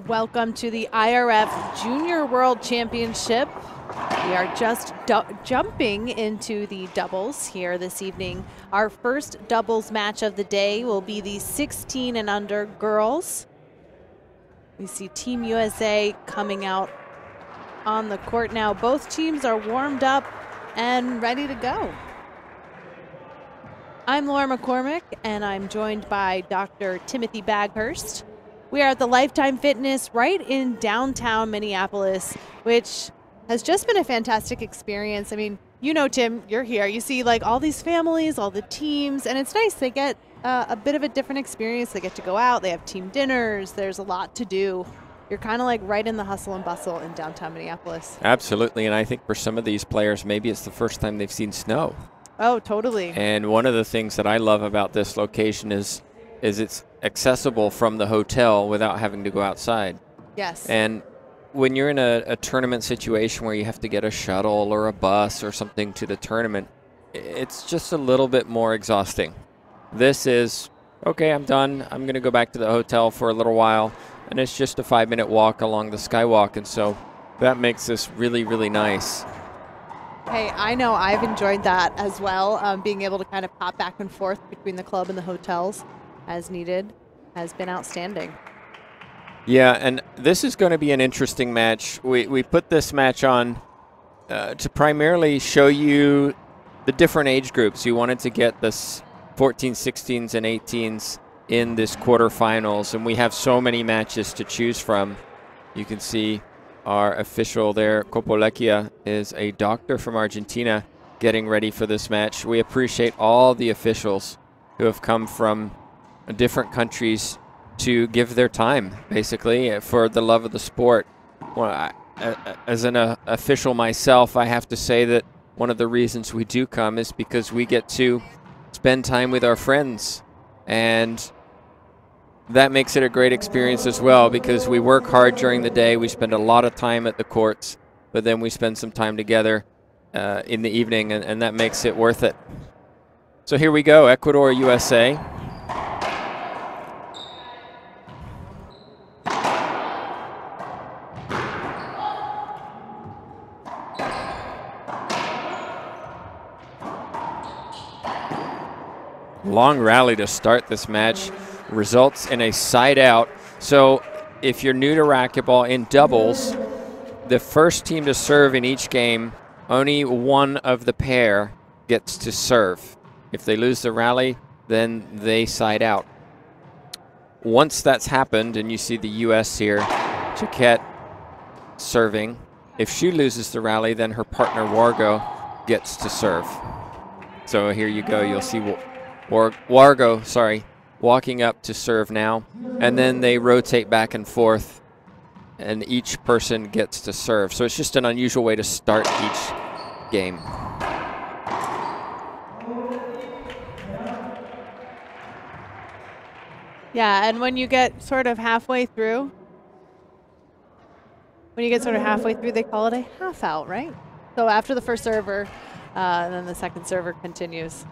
Welcome to the IRF Junior World Championship. We are just jumping into the doubles here this evening. Our first doubles match of the day will be the 16 and under girls. We see Team USA coming out on the court now. Both teams are warmed up and ready to go. I'm Laura McCormick, and I'm joined by Dr. Timothy Baghurst. We are at the Lifetime Fitness right in downtown Minneapolis, which has just been a fantastic experience. I mean, you know, Tim, you're here. You see like all these families, all the teams, and it's nice. They get a bit of a different experience. They get to go out. They have team dinners. There's a lot to do. You're kind of like right in the hustle and bustle in downtown Minneapolis. Absolutely, and I think for some of these players, maybe it's the first time they've seen snow. Oh, totally. And one of the things that I love about this location is it's accessible from the hotel without having to go outside. Yes. And when you're in a tournament situation where you have to get a shuttle or a bus or something to the tournament, it's just a little bit more exhausting. This is, okay, I'm done. I'm going to go back to the hotel for a little while, and it's just a 5-minute walk along the skywalk, and so that makes this really, really nice. Hey, I know I've enjoyed that as well. Being able to kind of pop back and forth between the club and the hotels as needed has been outstanding. Yeah, and this is going to be an interesting match. We put this match on to primarily show you the different age groups. You wanted to get this 14s, 16s, and 18s in this quarterfinals, and we have so many matches to choose from. You can see our official there, Copolecchia, is a doctor from Argentina getting ready for this match. We appreciate all the officials who have come from different countries to give their time, basically, for the love of the sport. Well, as an official myself, I have to say that one of the reasons we do come is because we get to spend time with our friends, and that makes it a great experience as well, because we work hard during the day. We spend a lot of time at the courts, but then we spend some time together in the evening, and that makes it worth it. So here we go, Ecuador, USA. Long rally to start this match results in a side out. So if you're new to racquetball, in doubles, the first team to serve in each game, only one of the pair gets to serve. If they lose the rally, then they side out. Once that's happened, and you see the US here, Jaquette serving, if she loses the rally, then her partner Wargo gets to serve. So here you go, you'll see Wargo, walking up to serve now, and then they rotate back and forth, and each person gets to serve. So it's just an unusual way to start each game. Yeah, and when you get sort of halfway through, they call it a half out, right? So after the first server, and then the second server continues.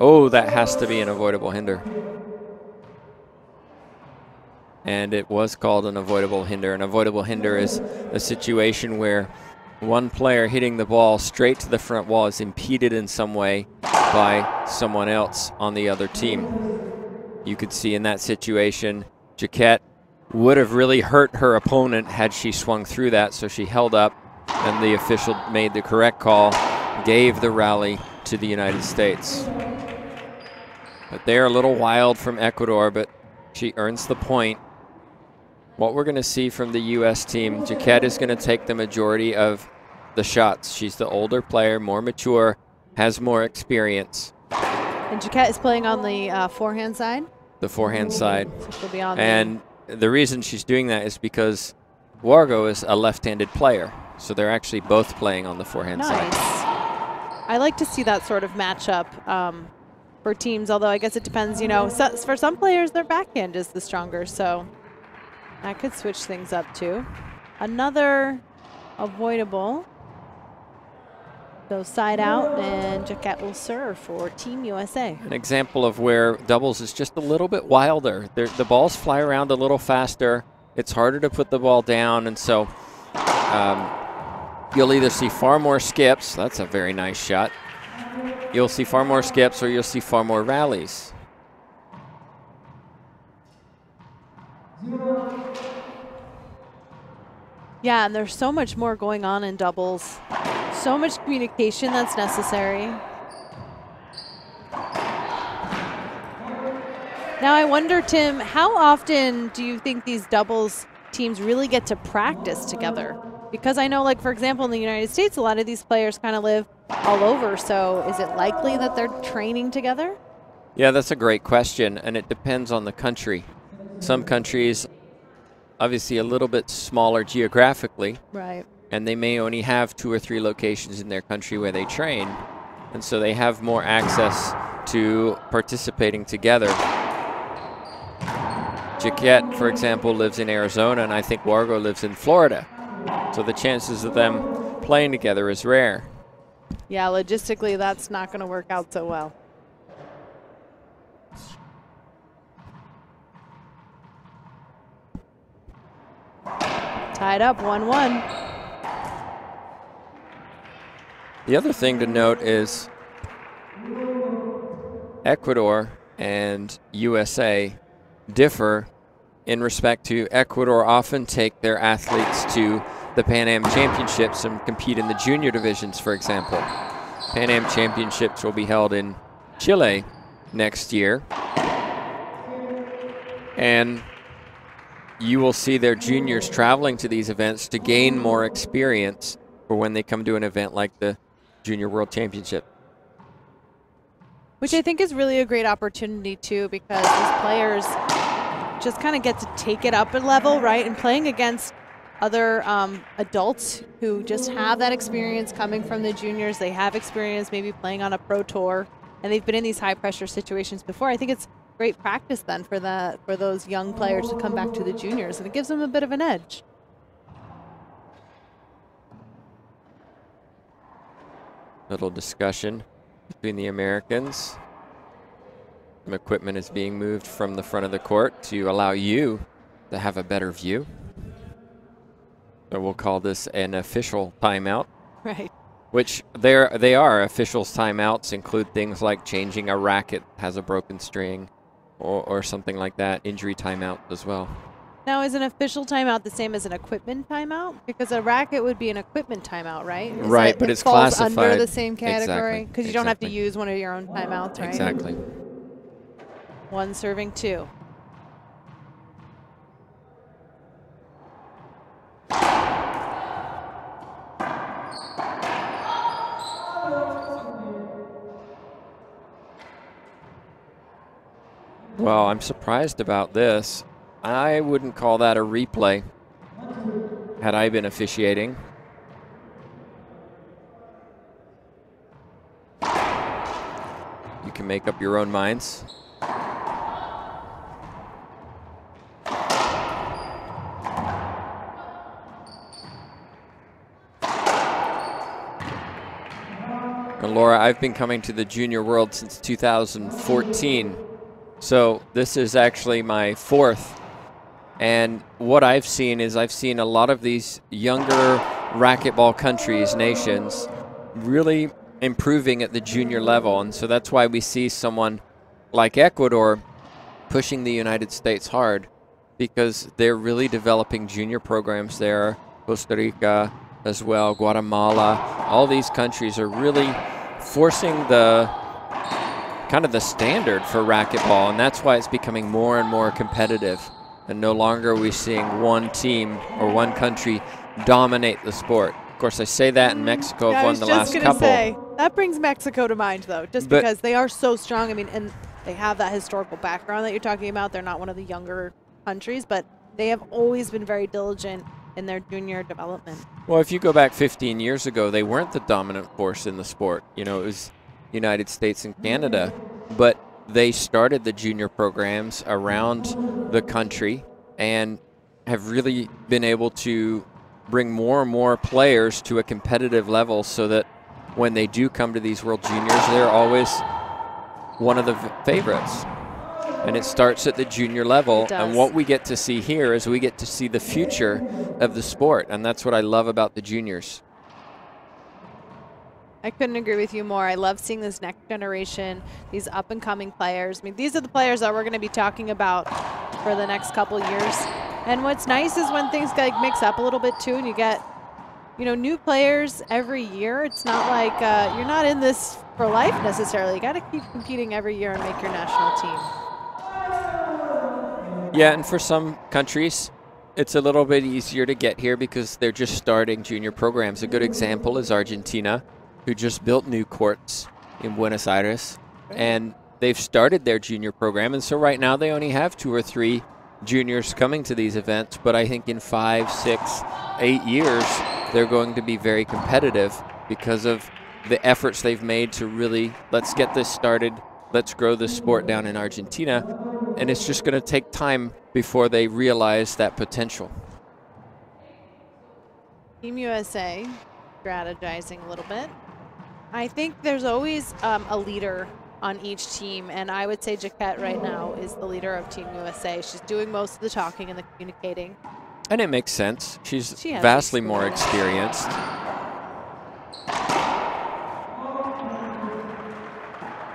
Oh, that has to be an avoidable hinder. And it was called an avoidable hinder. An avoidable hinder is a situation where one player hitting the ball straight to the front wall is impeded in some way by someone else on the other team. You could see in that situation, Jaquette would have really hurt her opponent had she swung through that, so she held up, and the official made the correct call, gave the rally to the United States. But they're a little wild from Ecuador, but she earns the point. What we're going to see from the U.S. team, Jaquette is going to take the majority of the shots. She's the older player, more mature, has more experience. And Jaquette is playing on the forehand side? The forehand side. So she'll be on and the reason she's doing that is because Wargo is a left-handed player. So they're actually both playing on the forehand side. I like to see that sort of matchup for teams, although I guess it depends, you know, for some players their backhand is the stronger, so that could switch things up too. Another avoidable. So side out, and Jaquette will serve for Team USA. An example of where doubles is just a little bit wilder. The balls fly around a little faster. It's harder to put the ball down, and so you'll either see far more skips. That's a very nice shot. You'll see far more skips, or you'll see far more rallies. Yeah, and there's so much more going on in doubles. So much communication that's necessary. Now I wonder, Tim, how often do you think these doubles teams really get to practice together? Because I know, like, for example, in the United States, a lot of these players kind of live all over. So is it likely that they're training together? Yeah, that's a great question, and it depends on the country. Some countries, obviously a little bit smaller geographically. Right. And they may only have 2 or 3 locations in their country where they train. And so they have more access to participating together. Jaquette, for example, lives in Arizona, and I think Wargo lives in Florida. So the chances of them playing together is rare. Yeah, logistically, that's not going to work out so well. Tied up 1-1. The other thing to note is Ecuador and USA differ in respect to Ecuador often take their athletes to the Pan Am Championships and compete in the junior divisions, for example. Pan Am Championships will be held in Chile next year. And you will see their juniors traveling to these events to gain more experience for when they come to an event like the Junior World Championship. Which I think is really a great opportunity, too, because these players just kind of get to take it up a level, right? And playing against other adults who just have that experience coming from the juniors. They have experience maybe playing on a pro tour, and they've been in these high-pressure situations before. I think it's great practice then for those young players to come back to the juniors, and it gives them a bit of an edge. Little discussion between the Americans. Some equipment is being moved from the front of the court to allow you to have a better view. So we'll call this an official timeout. Right. Which they are. Officials timeouts include things like changing a racket has a broken string or something like that. Injury timeout as well. Now, is an official timeout the same as an equipment timeout? Because a racket would be an equipment timeout, right? Right, but it's falls classified under the same category because you don't have to Exactly. use one of your own timeouts, right? Exactly. 1 serving 2. Well, I'm surprised about this. I wouldn't call that a replay had I been officiating. You can make up your own minds. And Laura, I've been coming to the Junior World since 2014. So this is actually my 4th. And what I've seen is I've seen a lot of these younger racquetball countries, nations, really improving at the junior level. And so that's why we see someone like Ecuador pushing the United States hard, because they're really developing junior programs there. Costa Rica as well, Guatemala, all these countries are really forcing the kind of the standard for racquetball, and that's why it's becoming more and more competitive. And no longer are we seeing one team or one country dominate the sport. Of course, I say that, and Mexico have won the last couple. I was just going to say, that brings Mexico to mind, though, just because they are so strong. I mean, and they have that historical background that you're talking about. They're not one of the younger countries, but they have always been very diligent in their junior development. Well, if you go back 15 years ago, they weren't the dominant force in the sport. You know, it was United States and Canada, but they started the junior programs around the country and have really been able to bring more and more players to a competitive level so that when they do come to these World Juniors, they're always one of the favorites. And it starts at the junior level. And what we get to see here is we get to see the future of the sport. And that's what I love about the juniors. I couldn't agree with you more. I love seeing this next generation, these up-and-coming players. I mean, these are the players that we're going to be talking about for the next couple years. And what's nice is when things like mix up a little bit too, and you get, you know, new players every year. It's not like you're not in this for life necessarily. You got to keep competing every year and make your national team. Yeah, and for some countries, it's a little bit easier to get here because they're just starting junior programs. A good example is Argentina, who just built new courts in Buenos Aires, and they've started their junior program. And so right now they only have 2 or 3 juniors coming to these events, but I think in 5, 6, 8 years, they're going to be very competitive because of the efforts they've made to really, let's get this started, let's grow this sport down in Argentina. And it's just going to take time before they realize that potential. Team USA, strategizing a little bit. I think there's always a leader on each team, and I would say Jaquette right now is the leader of Team USA. She's doing most of the talking and the communicating. And it makes sense. She's vastly more experienced.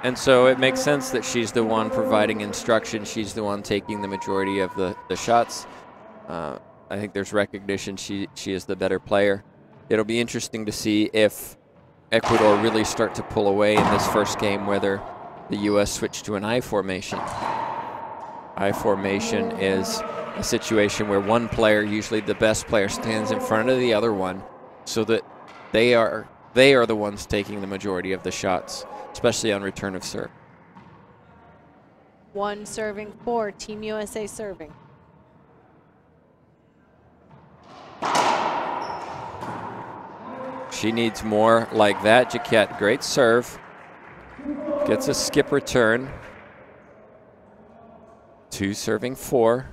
And so it makes sense that she's the one providing instruction. She's the one taking the majority of the shots. I think there's recognition she is the better player. It'll be interesting to see if Ecuador really start to pull away in this first game, whether the U.S. switch to an I formation. I formation is a situation where one player, usually the best player, stands in front of the other one so that they are the ones taking the majority of the shots, especially on return of serve. 1 serving 4, Team USA serving. She needs more like that. Jaquette, great serve. Gets a skip return. 2 serving 4.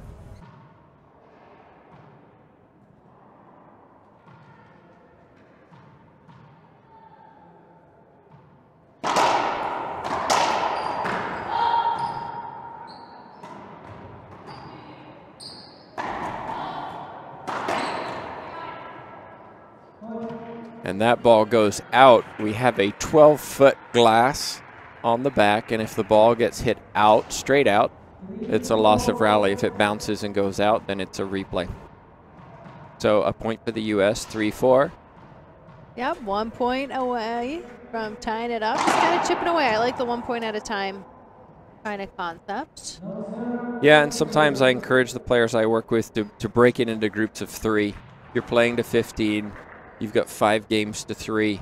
And that ball goes out. We have a 12-foot glass on the back, and if the ball gets hit out, straight out, it's a loss of rally. If it bounces and goes out, then it's a replay. So a point for the U.S., 3-4. Yep, 1 point away from tying it up. Just kind of chipping away. I like the 1 point at a time kind of concept. Yeah, and sometimes I encourage the players I work with to break it into groups of 3. You're playing to 15. You've got 5 games to 3.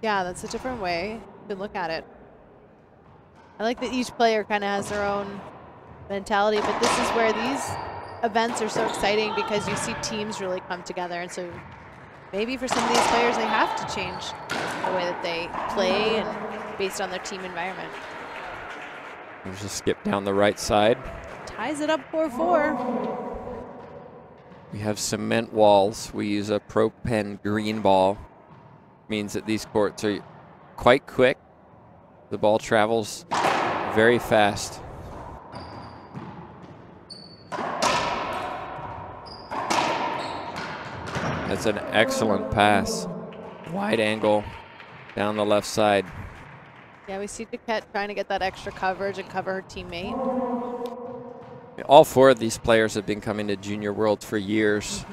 Yeah, that's a different way to look at it. I like that each player kind of has their own mentality, but this is where these events are so exciting because you see teams really come together. And so maybe for some of these players, they have to change the way that they play and based on their team environment. There's a skip down the right side. Ties it up 4-4. We have cement walls. We use a Pro-Pen green ball. Means that these courts are quite quick. The ball travels very fast. That's an excellent pass. Wide angle down the left side. Yeah, we see Jaquette trying to get that extra coverage and cover her teammate. All 4 of these players have been coming to Junior Worlds for years.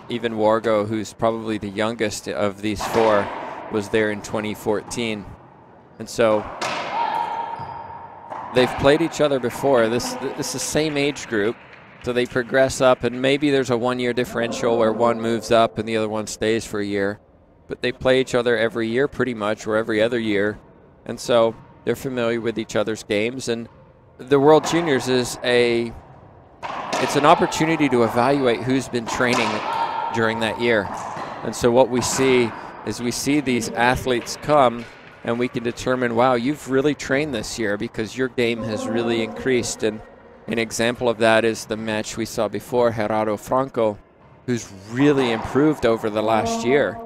Even Wargo, who's probably the youngest of these 4, was there in 2014. And so they've played each other before. This is the same age group, so they progress up, and maybe there's a 1-year differential where one moves up and the other one stays for a year. But they play each other every year pretty much, or every other year. And so they're familiar with each other's games. And the World Juniors is it's an opportunity to evaluate who's been training during that year. And so what we see is we see these athletes come and we can determine, wow, you've really trained this year because your game has really increased. And an example of that is the match we saw before, Gerardo Franco, who's really improved over the last year.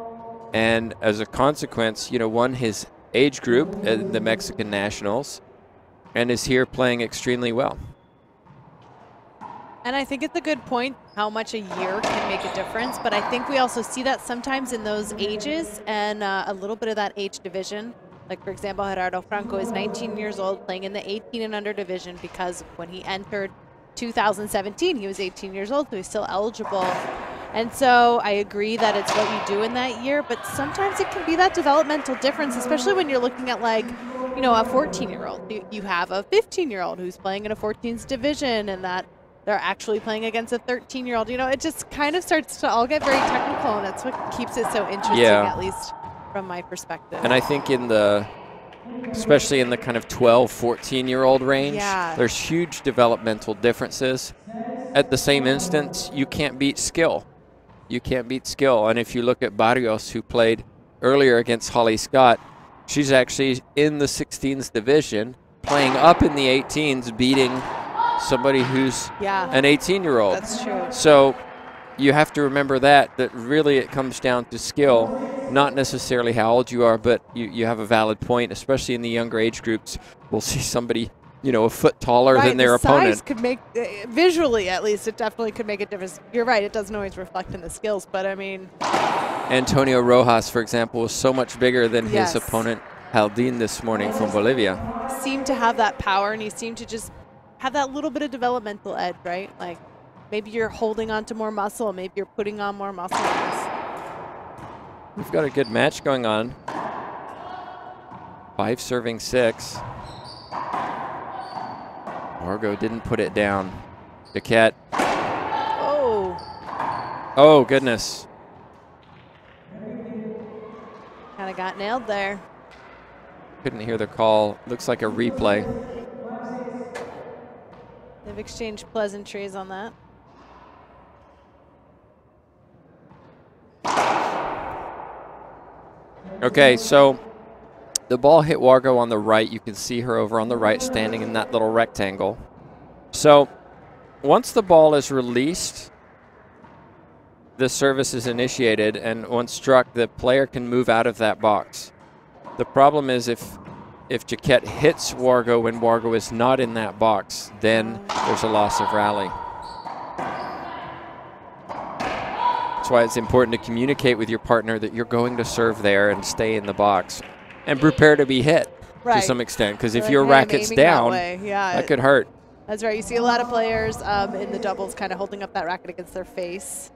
and as a consequence, won his age group at the Mexican Nationals and is here playing extremely well. And I think it's a good point how much a year can make a difference, but I think we also see that sometimes in those ages and a little bit of that age division. Like, for example, Gerardo Franco is 19 years old playing in the 18 and under division because when he entered 2017, he was 18 years old, so he's still eligible. And so I agree that it's what you do in that year, but sometimes it can be that developmental difference, especially when you're looking at, like, a 14-year-old. You have a 15-year-old who's playing in a 14s division, and that they're actually playing against a 13-year-old. It just kind of starts to all get very technical, and that's what keeps it so interesting, at least from my perspective. And I think especially in the kind of 12, 14-year-old range, there's huge developmental differences. At the same instance, you can't beat skill. You can't beat skill. And if you look at Barrios, who played earlier against Holly Scott, she's actually in the 16s division, playing up in the 18s, beating somebody who's an 18-year-old. That's true. So you have to remember that really it comes down to skill, not necessarily how old you are, but you have a valid point, especially in the younger age groups. We'll see somebody, a foot taller than their opponent. Size could make, visually at least, it definitely could make a difference. You're right, it doesn't always reflect in the skills, but I mean. Antonio Rojas, for example, was so much bigger than his opponent, Haldin, this morning from Bolivia. Seemed to have that power, and he seemed to just have that little bit of developmental edge, right? Like, maybe you're holding on to more muscle, maybe you're putting on more muscle. We've got a good match going on. 5 serving 6. Margot didn't put it down. Jaquette. Oh. Oh, goodness. Kind of got nailed there. Couldn't hear the call. Looks like a replay. They've exchanged pleasantries on that. Okay, so the ball hit Wargo on the right. You can see her over on the right standing in that little rectangle. So once the ball is released, the service is initiated, and once struck, the player can move out of that box. The problem is if Jaquette hits Wargo when Wargo is not in that box, then there's a loss of rally. That's why it's important to communicate with your partner that you're going to serve there and stay in the box and prepare to be hit to some extent, because if your racket's down, that could hurt. That's right. You see a lot of players in the doubles kind of holding up that racket against their face.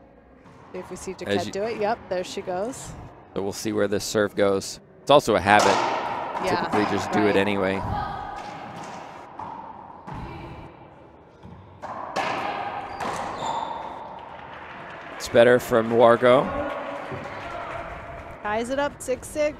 If we see Jaquette do it, yep, there she goes. So we'll see where this serve goes. It's also a habit. Typically just do it anyway. It's better from Wargo. Ties it up, 6-6.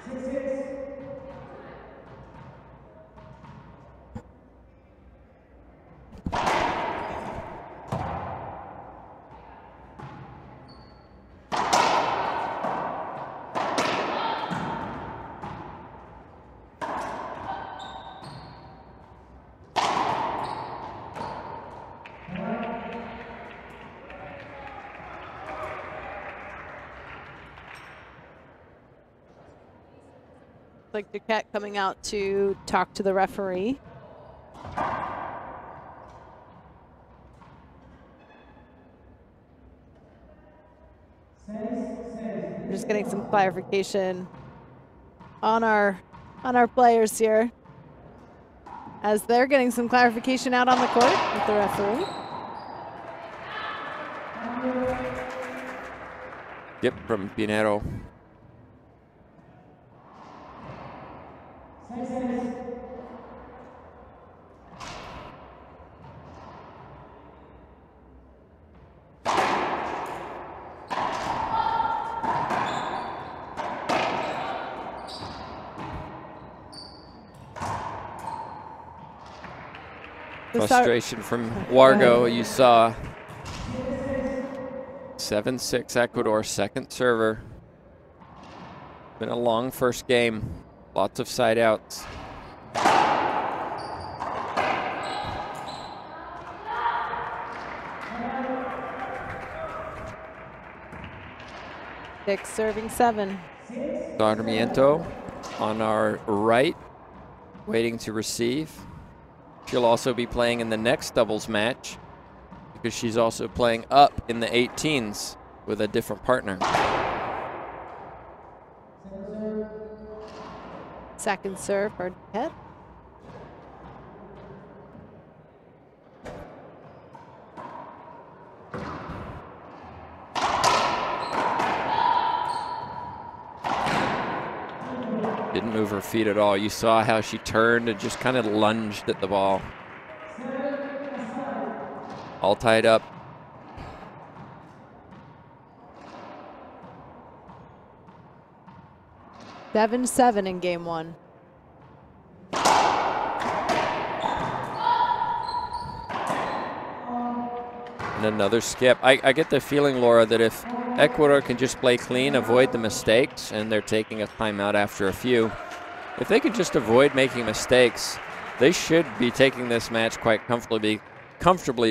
Like Jaquette coming out to talk to the referee. We're just getting some clarification on our players here, as they're getting some clarification out on the court with the referee. Yep, from Pinero. Frustration from Wargo, you saw. 7-6 Ecuador, second server. Been a long first game. Lots of side outs. Six serving 7. Sarmiento on our right, waiting to receive. She'll also be playing in the next doubles match because she's also playing up in the 18s with a different partner. Second serve for Duquette. Didn't move her feet at all. You saw how she turned and just kind of lunged at the ball. All tied up. 7-7 in game one. And another skip. I get the feeling, Laura, that if Ecuador can just play clean, avoid the mistakes, and they're taking a timeout after a few, if they could just avoid making mistakes, they should be taking this match quite comfortably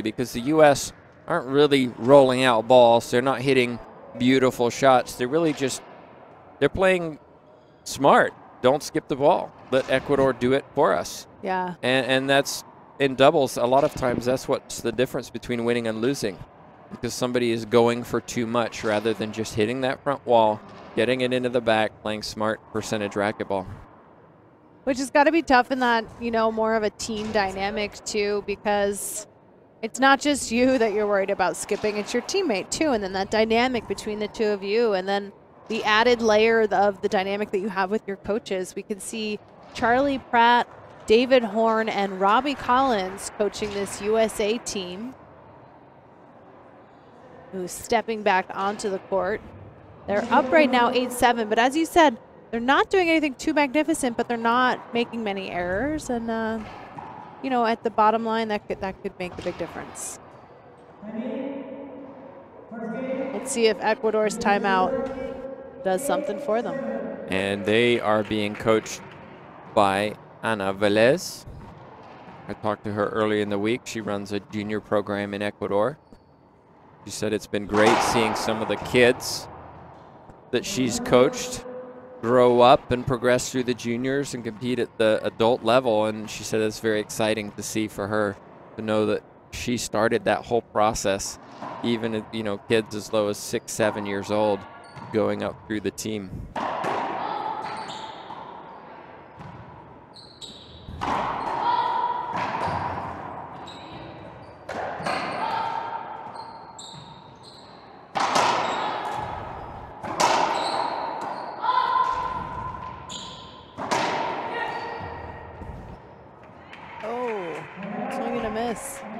because the U.S. aren't really rolling out balls. They're not hitting beautiful shots. They're really just, they're playing smart. Don't skip the ball. Let Ecuador do it for us. Yeah. And that's, in doubles, a lot of times that's what's the difference between winning and losing, because somebody is going for too much rather than just hitting that front wall, getting it into the back, playing smart percentage racquetball. Which has got to be tough in that, you know, more of a team dynamic too, because it's not just you that you're worried about skipping, it's your teammate too, and then that dynamic between the two of you, and then the added layer of the dynamic that you have with your coaches. We could see Charlie Pratt, David Horn, and Robbie Collins coaching this USA team, who's stepping back onto the court. They're up right now 8-7, but as you said, they're not doing anything too magnificent, but they're not making many errors, and you know, at the bottom line, that could make a big difference. Let's see if Ecuador's timeout does something for them. And they are being coached by Ana Velez. I talked to her earlier in the week. She runs a junior program in Ecuador. She said it's been great seeing some of the kids that she's coached grow up and progress through the juniors and compete at the adult level. And she said it's very exciting to see for her to know that she started that whole process, even, you know, kids as low as 6, 7 years old going up through the team.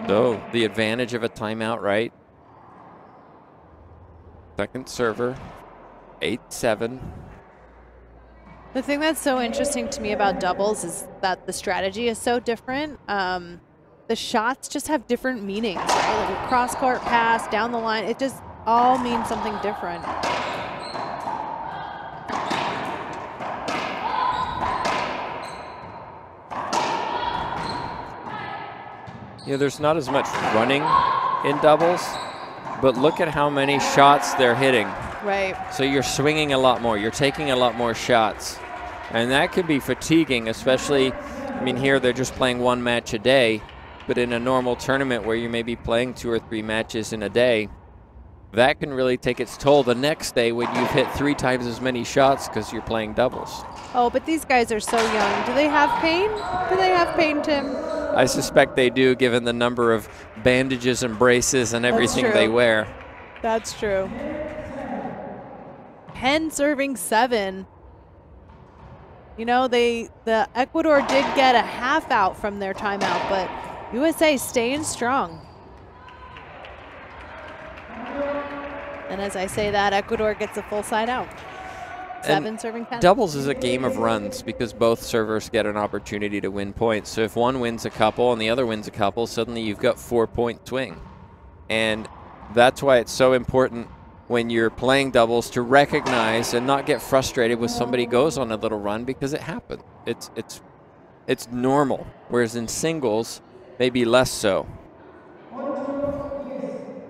So the advantage of a timeout, right? Second server, 8-7. The thing that's so interesting to me about doubles is that the strategy is so different. The shots just have different meanings, right? Like a cross-court pass, down the line, it just all means something different. Yeah, there's not as much running in doubles, but look at how many shots they're hitting. Right. So you're swinging a lot more. You're taking a lot more shots. And that can be fatiguing, especially, I mean, here they're just playing one match a day, but in a normal tournament where you may be playing 2 or 3 matches in a day, that can really take its toll the next day when you've hit 3 times as many shots because you're playing doubles. Oh, but these guys are so young. Do they have pain? Do they have pain, Tim? I suspect they do, given the number of bandages and braces and everything they wear. That's true. Penn serving 7. You know, the Ecuador did get a half out from their timeout, but USA staying strong. And as I say that, Ecuador gets a full side out. 7 serving 10. Doubles is a game of runs because both servers get an opportunity to win points. So if one wins a couple and the other wins a couple, suddenly you've got 4-point swing. And that's why it's so important when you're playing doubles to recognize and not get frustrated when somebody goes on a little run, because it happens. It's normal. Whereas in singles, maybe less so.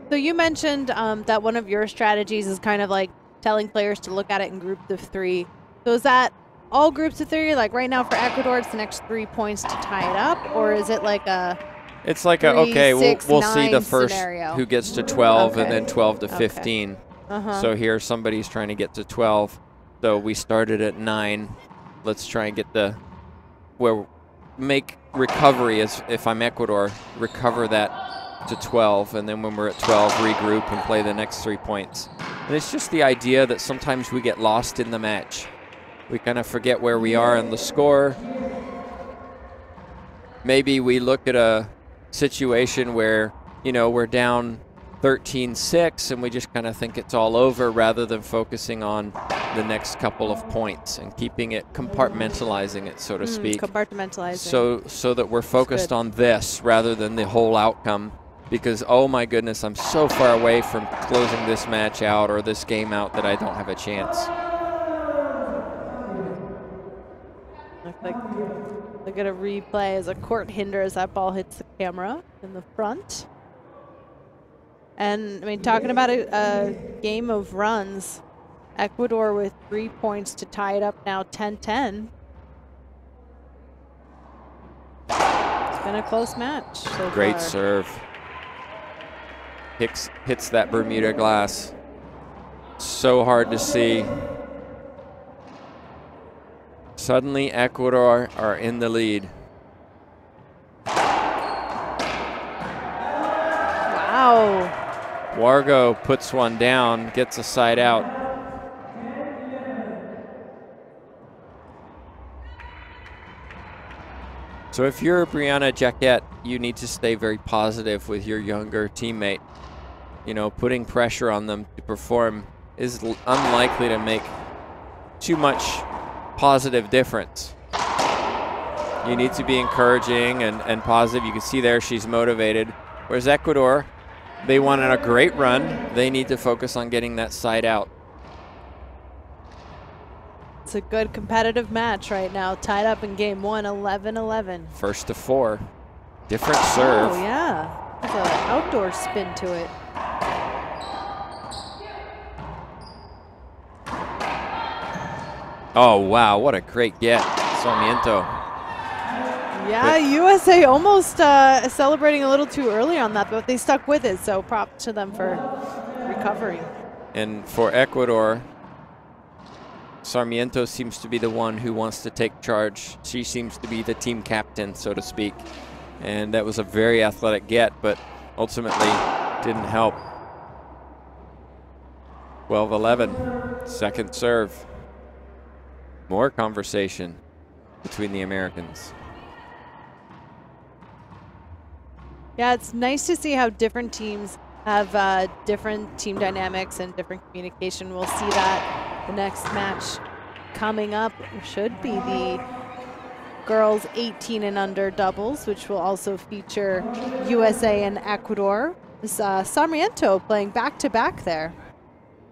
So you mentioned that one of your strategies is kind of like telling players to look at it in groups of 3. So is that all groups of 3? Like right now for Ecuador, it's the next 3 points to tie it up, or is it like a? It's like 3, okay, 6, we'll see the 9 first scenario. who gets to 12 Okay. and then 12 to 15. So here somebody's trying to get to 12. So we started at 9. Let's try and get make recovery as if I'm Ecuador, recover that to 12, and then when we're at 12, regroup and play the next 3 points. And it's just the idea that sometimes we get lost in the match. We kind of forget where we are in the score. Maybe we look at a situation where, you know, we're down 13-6 and we just kind of think it's all over rather than focusing on the next couple of points and keeping it, compartmentalizing it, so to speak. Compartmentalizing. So that we're focused on this rather than the whole outcome. Because, oh my goodness, I'm so far away from closing this match out or this game out that I don't have a chance. Look at a replay as a court hinder as that ball hits the camera in the front. And, I mean, talking about a game of runs, Ecuador with 3 points to tie it up now 10-10. It's been a close match so Great far. serve. Hits that Bermuda glass. So hard to see. Suddenly, Ecuador are in the lead. Wow. Wargo puts one down, gets a side out. So if you're Brianna Jaquette, you need to stay very positive with your younger teammate. You know, putting pressure on them to perform is unlikely to make too much positive difference. You need to be encouraging and positive. You can see there she's motivated. Whereas Ecuador, they went on a great run. They need to focus on getting that side out. It's a good competitive match right now. Tied up in game 1, 11-11. First to 4. Different serve. Oh, yeah. There's an outdoor spin to it. Oh, wow. What a great get. Sarmiento. Yeah, USA almost celebrating a little too early on that, but they stuck with it, so props to them for recovering. And for Ecuador, Sarmiento seems to be the one who wants to take charge. She seems to be the team captain, so to speak. And that was a very athletic get, but ultimately didn't help. 12-11, second serve. More conversation between the Americans. Yeah, it's nice to see how different teams have different team dynamics and different communication. We'll see that the next match coming up should be the girls 18 and under doubles, which will also feature USA and Ecuador. This Sarmiento playing back-to-back there.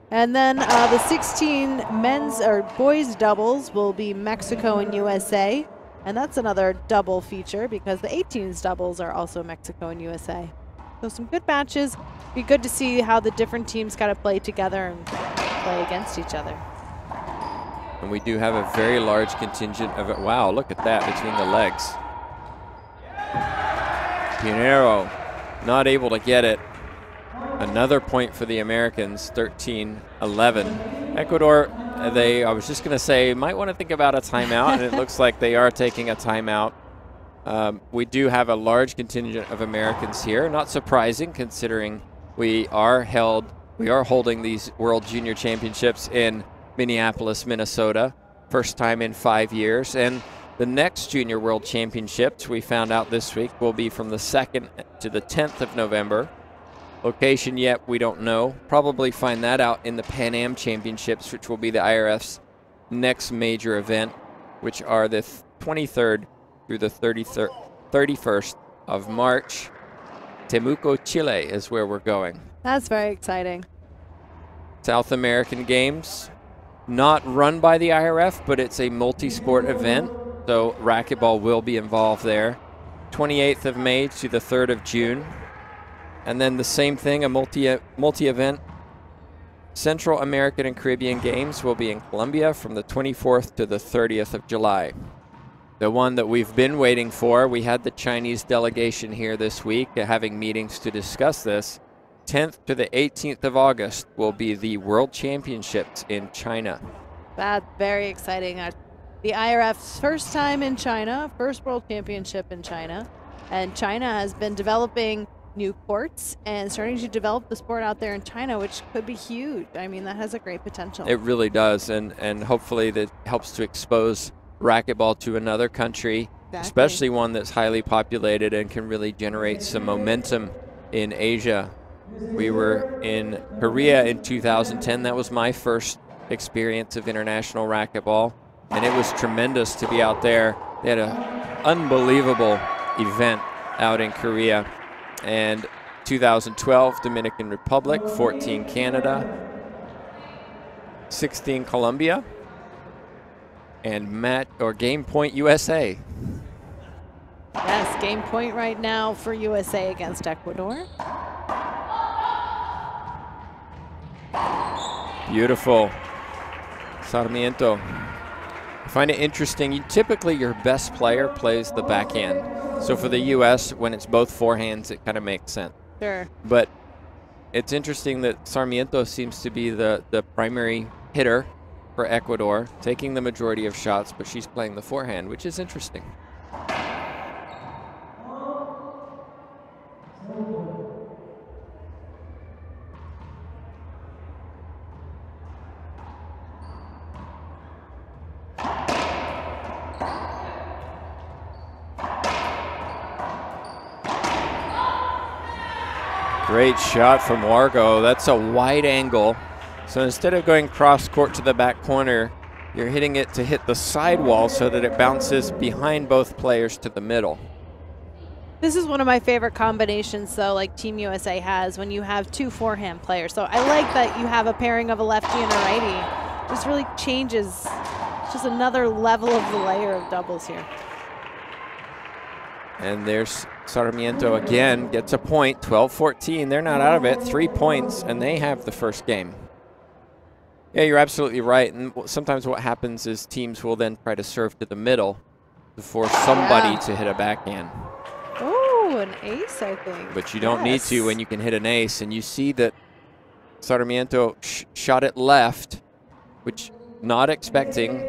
And then the 16 men's or boys doubles will be Mexico and USA. And that's another double feature because the 18s doubles are also Mexico and USA. So some good matches. Be good to see how the different teams kind of play together and play against each other. And we do have a very large contingent of it. Wow, look at that between the legs. Pinheiro not able to get it. Another point for the Americans, 13-11. Ecuador, I was just going to say, might want to think about a timeout, and it looks like they are taking a timeout. We do have a large contingent of Americans here. Not surprising, considering we are holding these World Junior Championships in Minneapolis, Minnesota. First time in 5 years. And the next Junior World Championships, we found out this week, will be from the 2nd to the 10th of November. Location yet, we don't know. Probably find that out in the Pan Am Championships, which will be the IRF's next major event, which are the 23rd through the 31st of March. Temuco, Chile is where we're going. That's very exciting. South American Games, not run by the IRF, but it's a multi-sport event, so racquetball will be involved there. 28th of May to the 3rd of June. And then the same thing, a multi-event Central American and Caribbean Games will be in Colombia from the 24th to the 30th of July. The one that we've been waiting for, we had the Chinese delegation here this week having meetings to discuss this. 10th to the 18th of August will be the World Championships in China. That's very exciting. The IRF's first time in China, first World Championship in China. And China has been developing new courts and starting to develop the sport out there in China, which could be huge. I mean, that has a great potential. It really does, and hopefully that helps to expose racquetball to another country, especially one that's highly populated and can really generate some momentum in Asia. We were in Korea in 2010. That was my first experience of international racquetball, and it was tremendous to be out there. They had an unbelievable event out in Korea. And 2012, Dominican Republic, 14 Canada, 16 Colombia, and game point USA. Yes, game point right now for USA against Ecuador. Beautiful. Sarmiento. I find it interesting. Typically, your best player plays the backhand. So for the U.S., when it's both forehands, it kind of makes sense. Sure. But it's interesting that Sarmiento seems to be the primary hitter for Ecuador, taking the majority of shots, but she's playing the forehand, which is interesting. Great shot from Wargo. That's a wide angle. So instead of going cross court to the back corner, you're hitting it to hit the sidewall so that it bounces behind both players to the middle. This is one of my favorite combinations, though, like Team USA has when you have two forehand players. So I like that you have a pairing of a lefty and a righty. This really changes, just another level of the layer of doubles here. And there's Sarmiento again, gets a point, 12-14. They're not out of it, 3 points, and they have the first game. Yeah, you're absolutely right. And sometimes what happens is teams will then try to serve to the middle to force somebody to hit a backhand. Oh, an ace, I think. But you don't need to when you can hit an ace. And you see that Sarmiento shot it left, which not expecting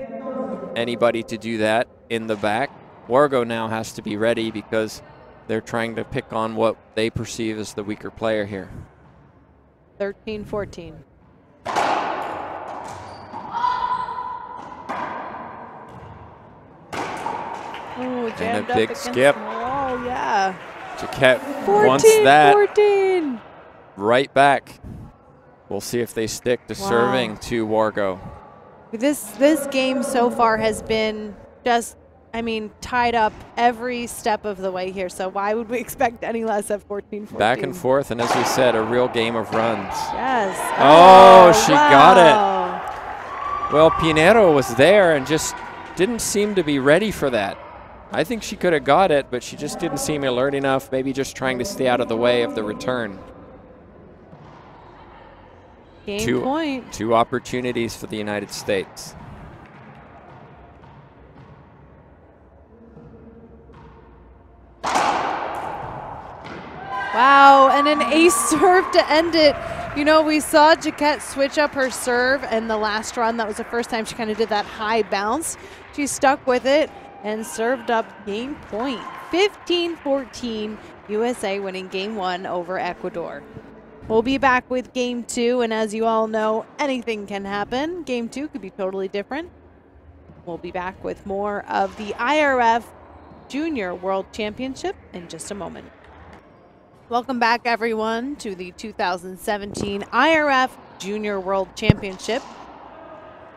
anybody to do that in the back. Wargo now has to be ready because they're trying to pick on what they perceive as the weaker player here. 13-14. Oh, and a big skip. Oh, yeah. Jaquette wants that 14. right back. We'll see if they stick to serving to Wargo. This game so far has been just, I mean, tied up every step of the way here. So why would we expect any less at 14-14? Back and forth, and as we said, a real game of runs. Yes. Oh, she got it. Well, Pinero was there and just didn't seem to be ready for that. I think she could have got it, but she just didn't seem alert enough, maybe just trying to stay out of the way of the return. Game point. 2 opportunities for the United States. Wow, and an ace serve to end it. You know, we saw Jaquette switch up her serve in the last run. That was the first time she kind of did that high bounce. She stuck with it and served up game point. 15-14, USA winning game 1 over Ecuador. We'll be back with game 2, and as you all know, anything can happen. Game 2 could be totally different. We'll be back with more of the IRF Junior World Championship in just a moment. Welcome back, everyone, to the 2017 IRF Junior World Championship.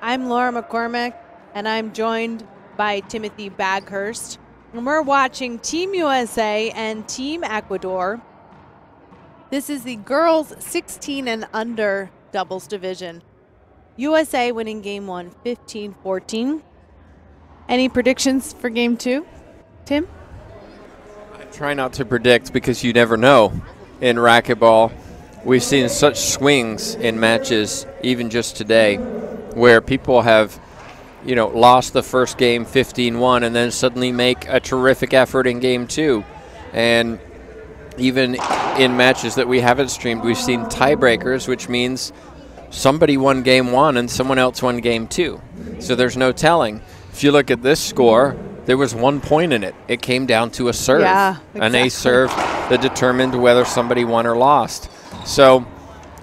I'm Laura McCormick, and I'm joined by Timothy Baghurst. And we're watching Team USA and Team Ecuador. This is the girls 16 and under doubles division. USA winning game 1, 15-14. Any predictions for game 2, Tim? I try not to predict because you never know in racquetball. we've seen such swings in matches, even just today, where people have, you know, lost the first game 15-1 and then suddenly make a terrific effort in game 2. And even in matches that we haven't streamed, we've seen tiebreakers, which means somebody won game 1 and someone else won game 2. So there's no telling. If you look at this score, there was 1 point in it. It came down to a serve. Yeah, exactly. An ace serve that determined whether somebody won or lost. So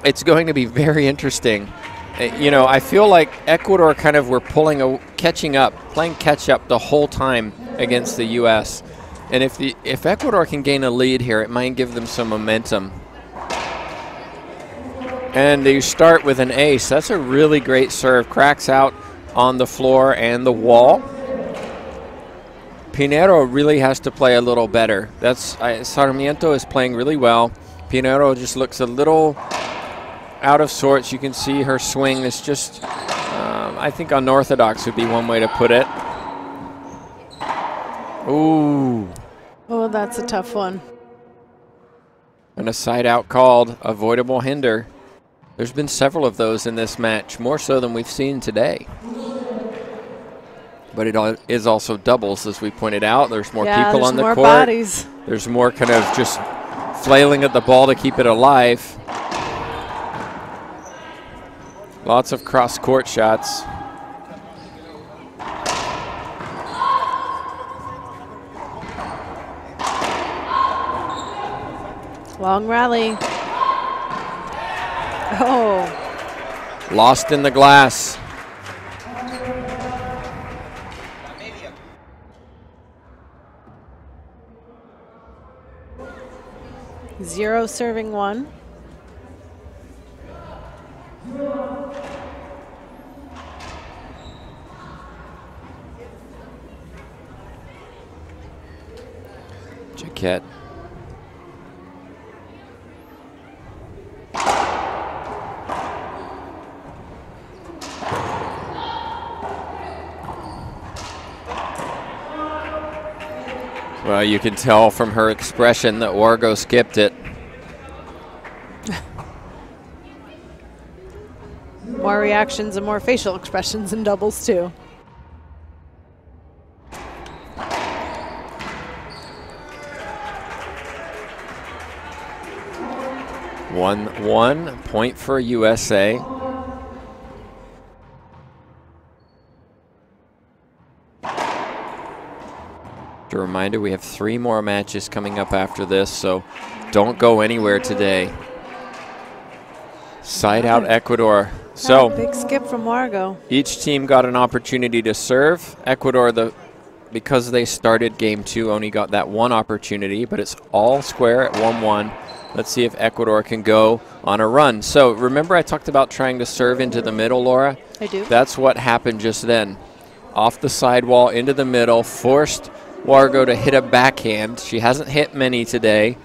it's going to be very interesting. You know, I feel like Ecuador kind of were playing catch up the whole time against the U.S. And if Ecuador can gain a lead here, it might give them some momentum. And you start with an ace. That's a really great serve. Cracks out on the floor and the wall. Pinheiro really has to play a little better. Sarmiento is playing really well. Pinheiro just looks a little out of sorts. You can see her swing is just, I think unorthodox would be one way to put it. Ooh. Oh, that's a tough one. And a side out called, avoidable hinder. There's been several of those in this match, more so than we've seen today. But it is also doubles, as we pointed out. There's more people on the court. Bodies. There's more kind of just flailing at the ball to keep it alive. Lots of cross-court shots. Long rally. Oh. Lost in the glass. Zero serving 1. Jaquette. Well, you can tell from her expression that Wargo skipped it. More reactions and more facial expressions in doubles, too. One point for USA. A reminder, we have 3 more matches coming up after this, so don't go anywhere today. Side out Ecuador. So big skip from Wargo. Each team got an opportunity to serve. Ecuador, because they started game 2, only got that 1 opportunity, but it's all square at 1-1. Let's see if Ecuador can go on a run. So remember I talked about trying to serve into the middle, Laura? I do. That's what happened just then. Off the sidewall, into the middle, forced Wargo to hit a backhand. She hasn't hit many today,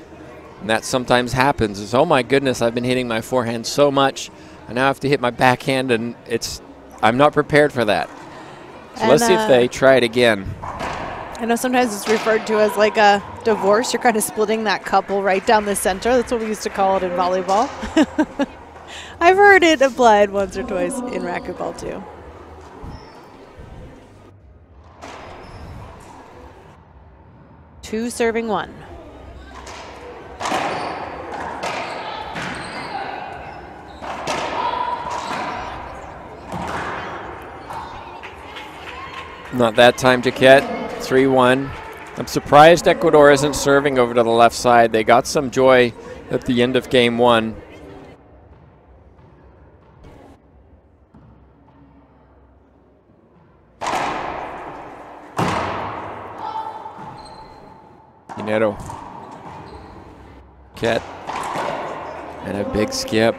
and that sometimes happens. It's, oh my goodness, I've been hitting my forehand so much, and now I have to hit my backhand, and I'm not prepared for that. So let's see if they try it again. I know sometimes it's referred to as like a divorce. You're kind of splitting that couple right down the center. That's what we used to call it in volleyball. I've heard it applied once or twice in racquetball too. Two serving 1. Not that time, Jaquette. 3-1. I'm surprised Ecuador isn't serving over to the left side. They got some joy at the end of game 1. Pinheiro. Jaquette. And a big skip.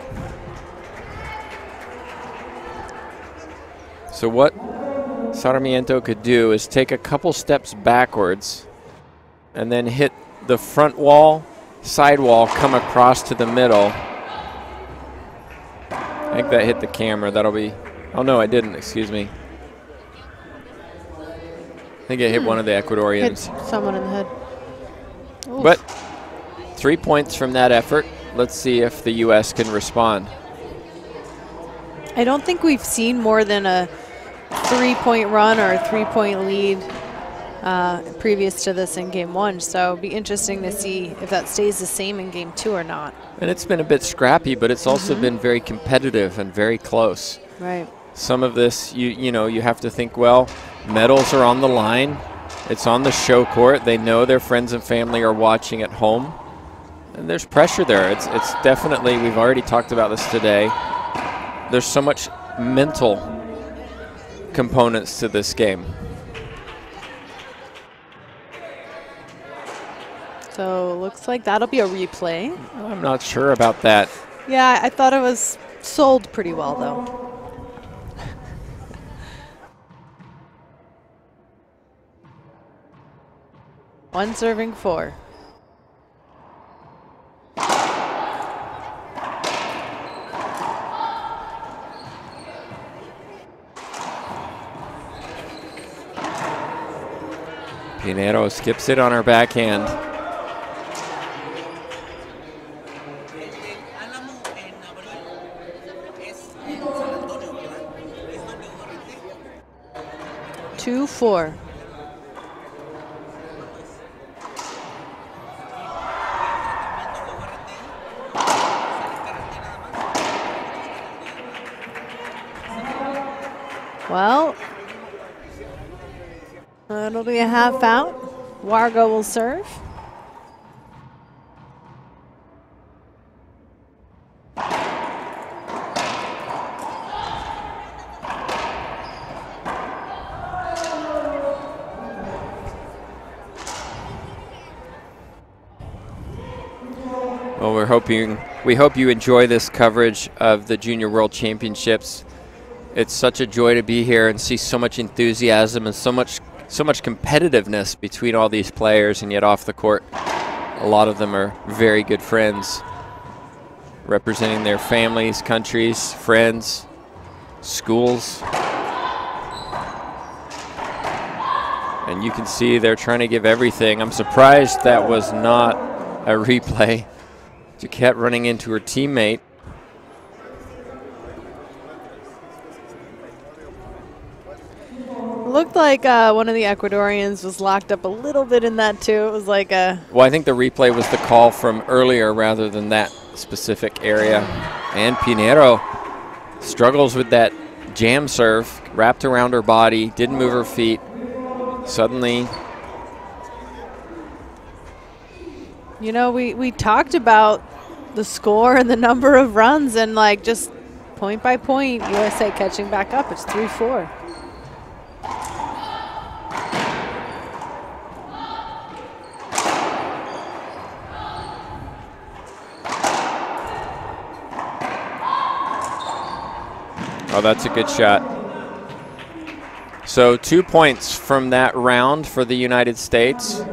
So what Sarmiento could do is take a couple steps backwards and then hit the front wall, side wall, come across to the middle. I think that hit the camera. That'll be, oh no, I didn't, excuse me. I think it hit one of the Ecuadorians. Hit someone in the head. Oof. But 3 points from that effort. let's see if the U.S. can respond. I don't think we've seen more than a 3-point run or a 3-point lead previous to this in game 1. So it'll be interesting to see if that stays the same in game 2 or not. And it's been a bit scrappy, but it's also been very competitive and very close. Right. Some of this, you know, you have to think, well, medals are on the line. It's on the show court. They know their friends and family are watching at home. And there's pressure there. It's definitely, we've already talked about this today. There's so much mental components to this game. So looks like that'll be a replay. I'm not sure about that. Yeah, I thought it was sold pretty well, though. One serving 4. Pinero skips it on her backhand. Two, 4. Well, it'll be a half out. Wargo will serve. Well, we hope you enjoy this coverage of the Junior World Championships. It's such a joy to be here and see so much enthusiasm and so much competitiveness between all these players, and yet off the court, a lot of them are very good friends, representing their families, countries, friends, schools. And you can see they're trying to give everything. I'm surprised that was not a replay. Jaquette running into her teammate. Looked like one of the Ecuadorians was locked up a little bit in that too. It was like a... Well, I think the replay was the call from earlier rather than that specific area. And Pinero struggles with that jam serve, wrapped around her body, didn't move her feet. Suddenly... You know, we talked about the score and the number of runs, and like just point by point, USA catching back up. It's 3-4. Oh, that's a good shot. So 2 points from that round for the United States.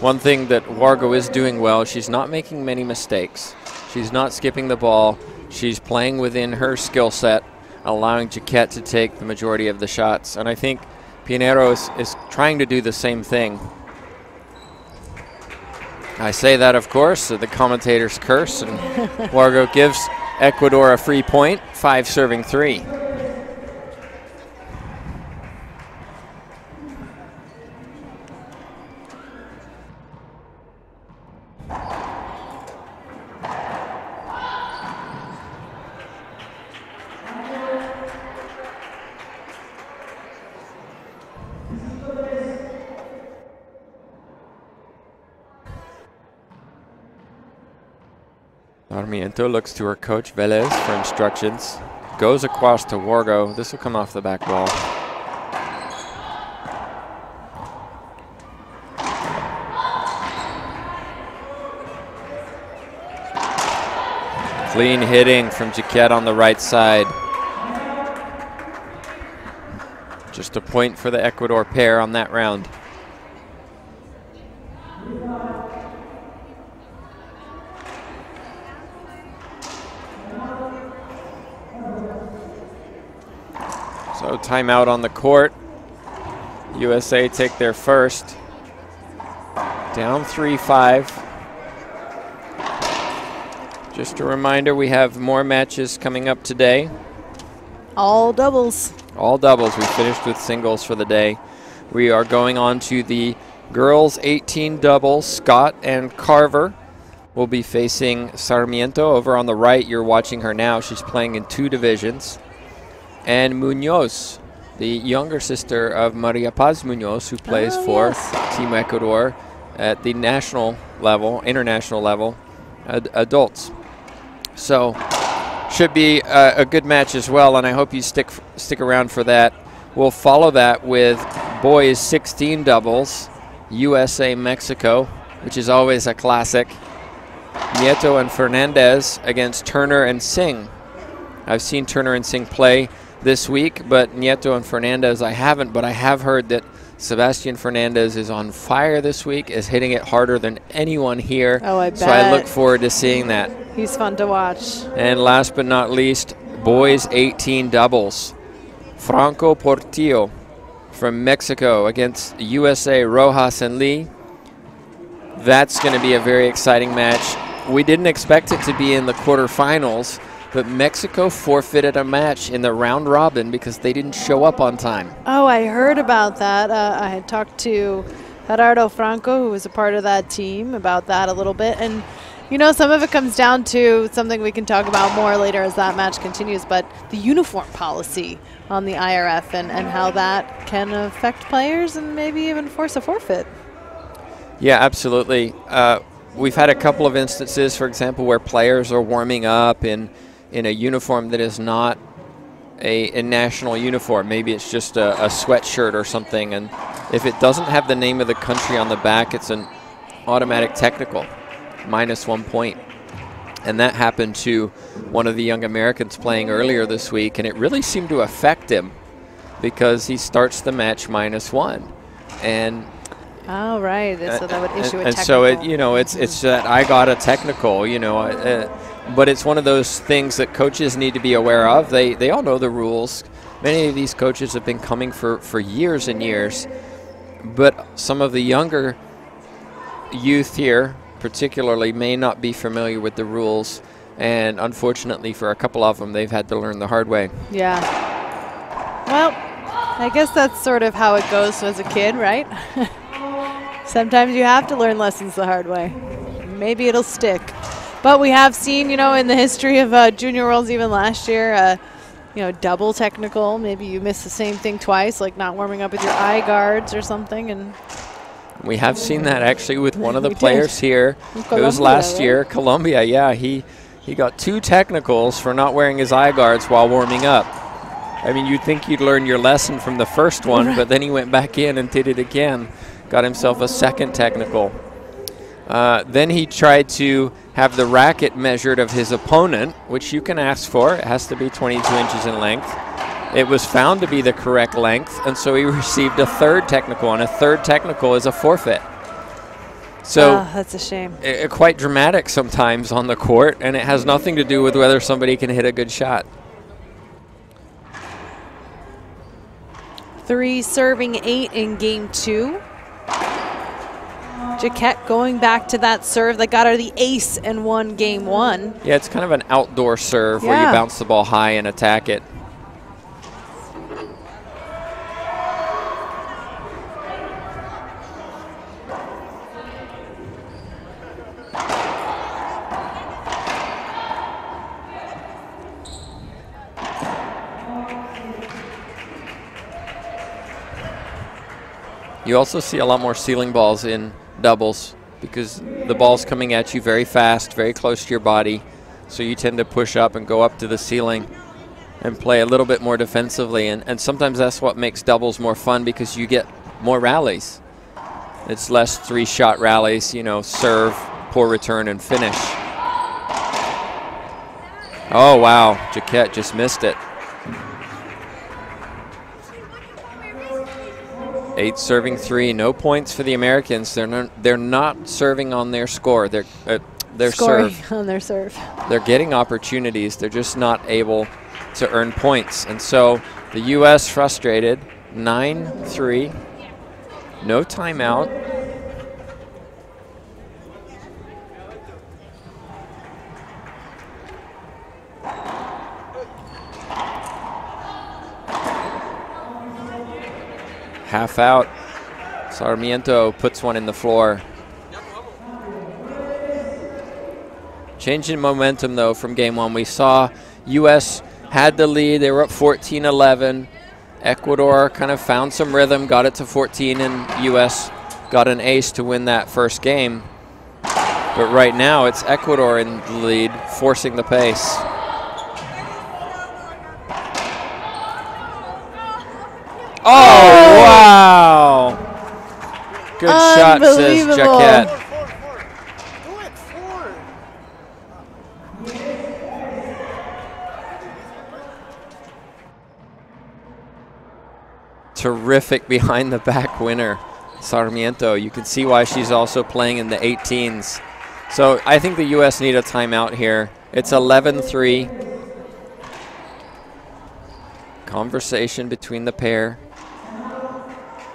One thing that Wargo is doing well, she's not making many mistakes. She's not skipping the ball. She's playing within her skill set, allowing Jaquette to take the majority of the shots. And I think Pinero is trying to do the same thing. I say that, of course, so the commentators curse, and Wargo gives Ecuador a free point, 5 serving 3. Sarmiento looks to her coach, Velez, for instructions. Goes across to Wargo. This will come off the back ball. Clean hitting from Jaquette on the right side. Just a point for the Ecuador pair on that round. So timeout on the court. USA take their first. Down 3-5. Just a reminder, we have more matches coming up today. All doubles. All doubles. We finished with singles for the day. We are going on to the girls 18 doubles. Scott and Carver will be facing Sarmiento over on the right. You're watching her now. She's playing in 2 divisions. And Munoz, the younger sister of Maria Paz Munoz, who plays for Team Ecuador at the national level, international level, adults. So should be a good match as well, and I hope you stick around for that. We'll follow that with boys 16 doubles, USA-Mexico, which is always a classic. Nieto and Fernandez against Turner and Singh. I've seen Turner and Singh play this week, but Nieto and Fernandez I haven't, but I have heard that Sebastian Fernandez is on fire this week, is hitting it harder than anyone here. Oh, I bet. So I look forward to seeing that. He's fun to watch. And last but not least, boys 18 doubles. Franco Portillo from Mexico against USA, Rojas and Lee. That's going to be a very exciting match. We didn't expect it to be in the quarterfinals, but Mexico forfeited a match in the round robin because they didn't show up on time. Oh, I heard about that. I had talked to Gerardo Franco, who was a part of that team, about that a little bit. And, you know, some of it comes down to something we can talk about more later as that match continues, but the uniform policy on the IRF and how that can affect players and maybe even force a forfeit. Yeah, absolutely. We've had a couple of instances, for example, where players are warming up in a uniform that is not a national uniform. Maybe it's just a sweatshirt or something, and if it doesn't have the name of the country on the back, it's an automatic technical, -1 point. And that happened to one of the young Americans playing earlier this week, and it really seemed to affect him because he starts the match -1. And oh, right. So that would issue a technical. And so it's that I got a technical, but it's one of those things that coaches need to be aware of. They all know the rules. Many of these coaches have been coming for years and years, but some of the younger youth here particularly may not be familiar with the rules, and unfortunately for a couple of them, they've had to learn the hard way. Yeah. Well, I guess that's sort of how it goes as a kid, right? Sometimes you have to learn lessons the hard way. Maybe it'll stick. But we have seen, in the history of Junior Worlds, even last year, double technical. Maybe you miss the same thing twice, like not warming up with your eye guards or something. And we have seen that actually with one of the players here. Colombia, it was last right? year, Colombia. Yeah, he got 2 technicals for not wearing his eye guards while warming up. I mean, you'd think you'd learn your lesson from the first one, Right. but then he went back in and did it again. Got himself a 2nd technical. Then he tried to have the racket measured of his opponent, which you can ask for. It has to be 22 inches in length. It was found to be the correct length, and so he received a 3rd technical, and a 3rd technical is a forfeit. So that's a shame. Quite dramatic sometimes on the court, and it has nothing to do with whether somebody can hit a good shot. 3 serving 8 in game 2. Jaquette going back to that serve that got her the ace and won game 1. Yeah, it's kind of an outdoor serve where you bounce the ball high and attack it. You also see a lot more ceiling balls in doubles because the ball's coming at you very fast, very close to your body. So you tend to push up and go up to the ceiling and play a little bit more defensively. And sometimes that's what makes doubles more fun because you get more rallies. It's less 3-shot rallies, serve, poor return, and finish. Oh, wow. Jaquette just missed it. 8 serving 3, no points for the Americans. They're not serving on their score. They're Scoring serve. on their serve. They're getting opportunities. They're just not able to earn points. And so the U.S. frustrated, 9-3, no timeout. half out. Sarmiento puts one in the floor. Change in momentum, though, from game one. We saw U.S. had the lead. They were up 14-11. Ecuador kind of found some rhythm, got it to 14, and U.S. got an ace to win that first game. But right now, it's Ecuador in the lead, forcing the pace. Oh, wow. Good shot, says Jacquette. Terrific behind the back winner, Sarmiento. You can see why she's also playing in the 18s. So I think the U.S. need a timeout here. It's 11-3. Conversation between the pair.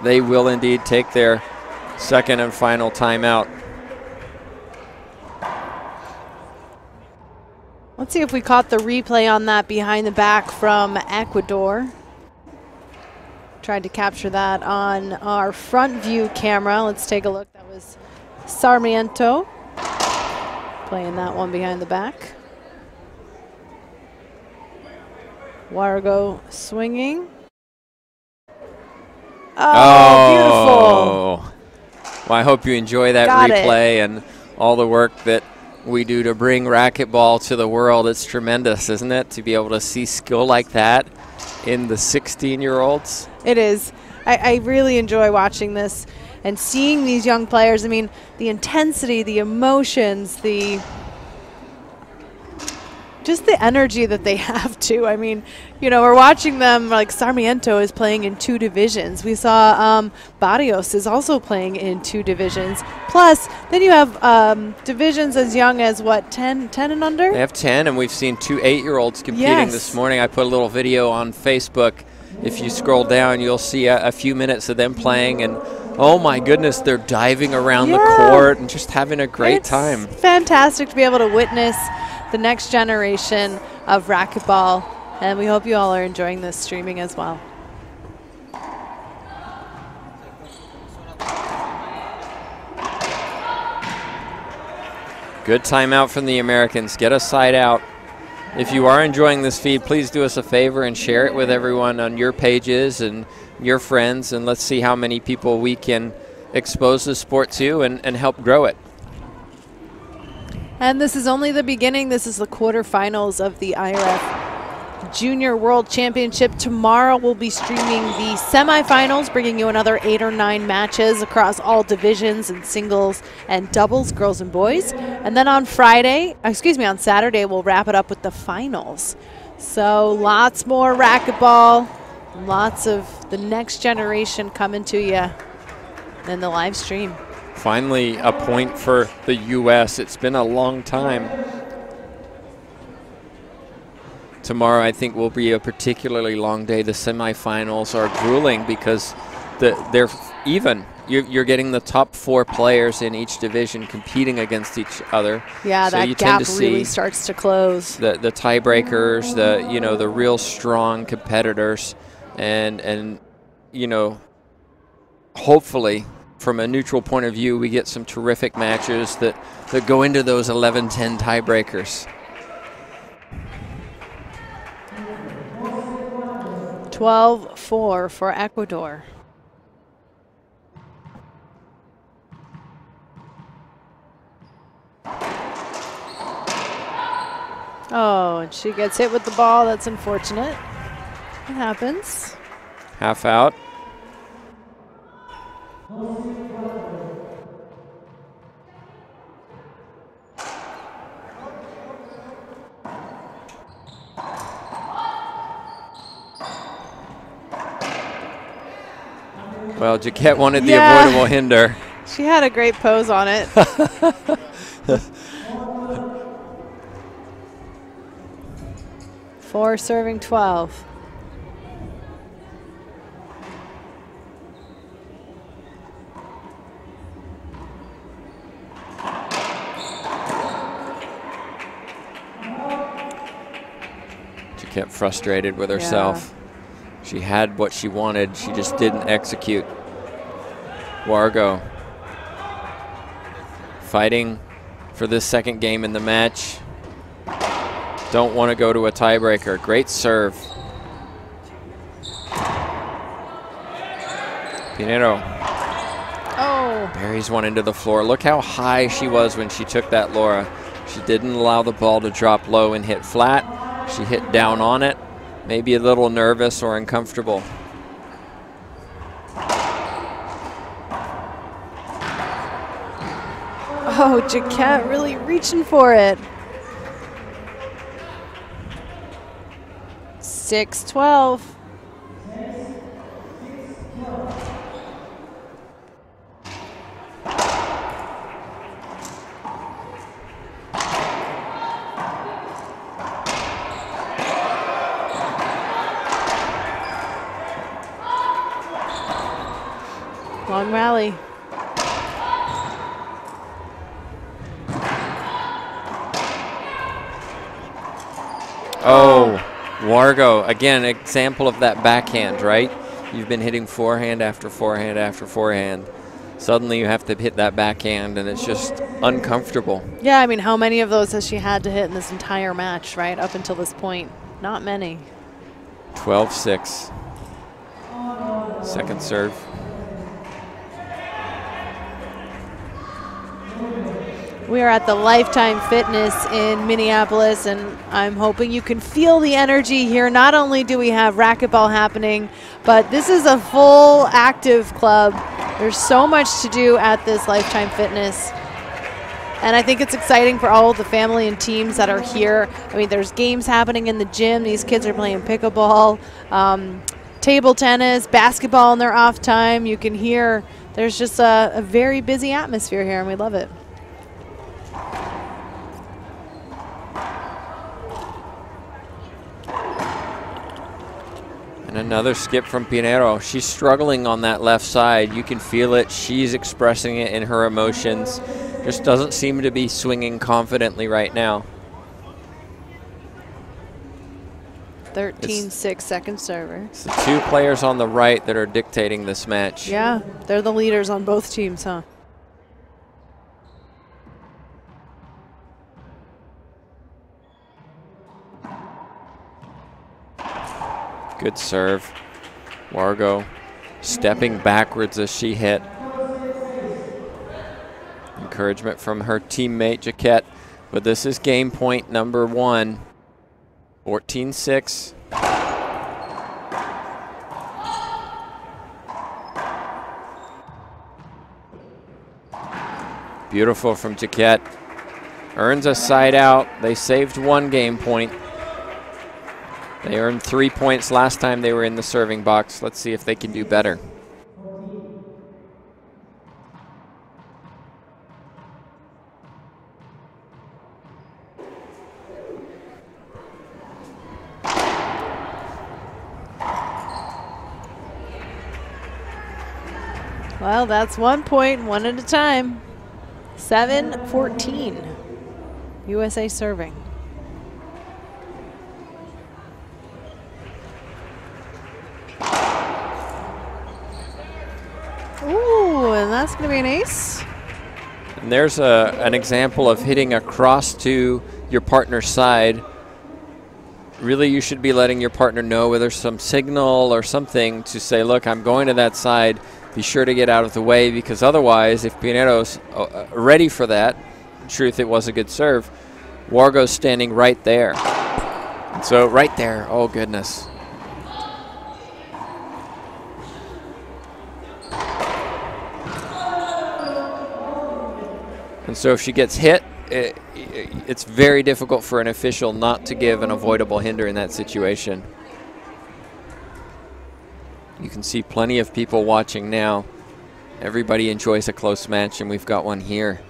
They will indeed take their second and final timeout. Let's see if we caught the replay on that behind the back from Ecuador. Tried to capture that on our front view camera. Let's take a look. That was Sarmiento playing that one behind the back. Wargo swinging. Oh, beautiful. Well, I hope you enjoy that replay and all the work that we do to bring racquetball to the world. It's tremendous, isn't it, to be able to see skill like that in the 16-year-olds? It is. I really enjoy watching this and seeing these young players. I mean, the intensity, the emotions, just the energy that they have too. I mean, you know, we're watching them, like Sarmiento is playing in 2 divisions. We saw Barrios is also playing in 2 divisions. Plus, then you have divisions as young as, what, 10 and under? They have 10, and we've seen 2 8-year-olds competing this morning. I put a little video on Facebook. If you scroll down, you'll see a few minutes of them playing, and oh my goodness, they're diving around the court and just having a great time. Fantastic to be able to witness the next generation of racquetball, and we hope you all are enjoying this streaming as well. Good timeout from the Americans. Get a side out. If you are enjoying this feed, please do us a favor and share it with everyone on your pages and your friends, and let's see how many people we can expose the sport to and help grow it. And this is only the beginning. This is the quarterfinals of the IRF Junior World Championship. Tomorrow we'll be streaming the semifinals, bringing you another 8 or 9 matches across all divisions and singles and doubles, girls and boys. And then on on Saturday, we'll wrap it up with the finals. So lots more racquetball, lots of the next generation coming to you in the live stream. Finally, a point for the U.S. It's been a long time. Tomorrow, I think, will be a particularly long day. The semifinals are grueling because they're even. You're getting the top 4 players in each division competing against each other. Yeah, so that you gap tend to really see starts to close. The tiebreakers, the real strong competitors, and hopefully, from a neutral point of view, we get some terrific matches that go into those 11-10 tiebreakers. 12-4 for Ecuador. Oh, and she gets hit with the ball. That's unfortunate. It happens. Half out. Well, Jacquette wanted the avoidable hinder. She had a great pose on it. 4 serving 12. Jacquette frustrated with herself. She had what she wanted. She just didn't execute. Wargo fighting for this second game in the match. Don't want to go to a tiebreaker. Great serve. Pinero. Oh. Buries one into the floor. Look how high she was when she took that, Laura. She didn't allow the ball to drop low and hit flat. She hit down on it. Maybe a little nervous or uncomfortable. Oh, Jaquette really reaching for it. 6-12. Long rally. Oh, Wargo, again, example of that backhand, right? You've been hitting forehand after forehand after forehand. Suddenly you have to hit that backhand, and it's just uncomfortable. Yeah, I mean, how many of those has she had to hit in this entire match, right, up until this point? Not many. 12-6. Second serve. We are at the Lifetime Fitness in Minneapolis, and I'm hoping you can feel the energy here. Not only do we have racquetball happening, but this is a full active club. There's so much to do at this Lifetime Fitness. And I think it's exciting for all of the family and teams that are here. I mean, there's games happening in the gym. These kids are playing pickleball, table tennis, basketball in their off time. You can hear there's just a very busy atmosphere here, and we love it. And another skip from Pinero. She's struggling on that left side. You can feel it. She's expressing it in her emotions. Just doesn't seem to be swinging confidently right now. 13-6 second server. It's the two players on the right that are dictating this match. Yeah, they're the leaders on both teams, huh? Good serve. Wargo stepping backwards as she hit. Encouragement from her teammate, Jaquette. But this is game point number 1. 14-6. Beautiful from Jaquette. Earns a side out. They saved 1 game point. They earned 3 points last time they were in the serving box. Let's see if they can do better. Well, that's 1 point, one at a time. 7-14. USA serving. Ooh, and that's going to be an ace. And there's an example of hitting across to your partner's side. Really, you should be letting your partner know whether some signal or something to say, look, I'm going to that side. Be sure to get out of the way, because otherwise, if Pinero's ready for that, in truth, it was a good serve, Wargo's standing right there. So right there, oh goodness. And so if she gets hit, it's very difficult for an official not to give an avoidable hinder in that situation. You can see plenty of people watching now. Everybody enjoys a close match, and we've got one here.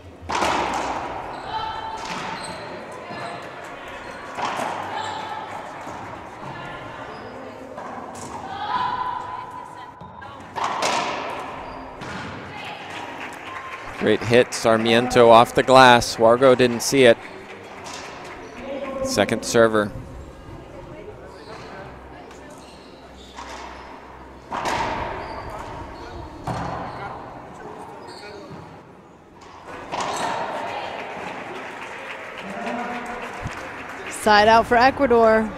Great hit, Sarmiento off the glass. Wargo didn't see it. Second server. Side out for Ecuador.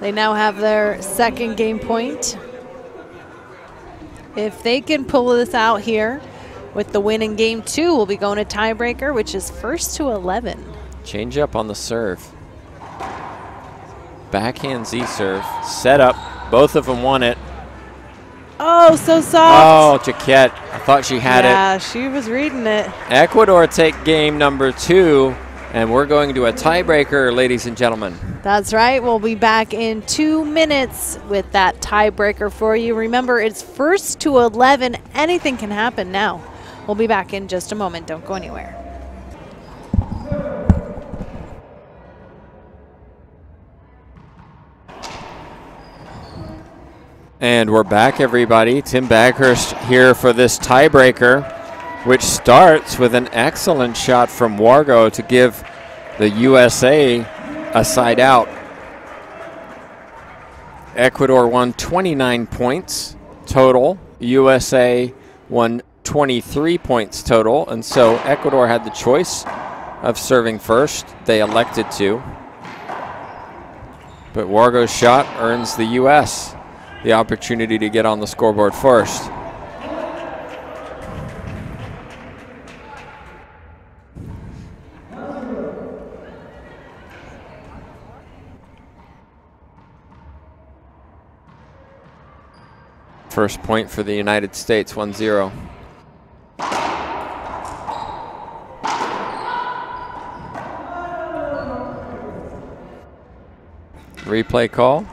They now have their second game point. If they can pull this out here with the win in game 2, we'll be going to tiebreaker, which is first to 11. Change up on the serve. Backhand Z serve. Set up. Both of them won it. Oh, so soft. Oh, Jaquette. I thought she had it. Yeah, she was reading it. Ecuador take game number 2, and we're going to a tiebreaker, ladies and gentlemen. That's right. We'll be back in 2 minutes with that tiebreaker for you. Remember, it's first to 11. Anything can happen now. We'll be back in just a moment. Don't go anywhere. And we're back, everybody. Tim Baghurst here for this tiebreaker, which starts with an excellent shot from Wargo to give the USA a side out. Ecuador won 29 points total. USA won 23 points total. And so Ecuador had the choice of serving first. They elected to. But Wargo's shot earns the US the opportunity to get on the scoreboard first. First point for the United States, 1-0. Replay call.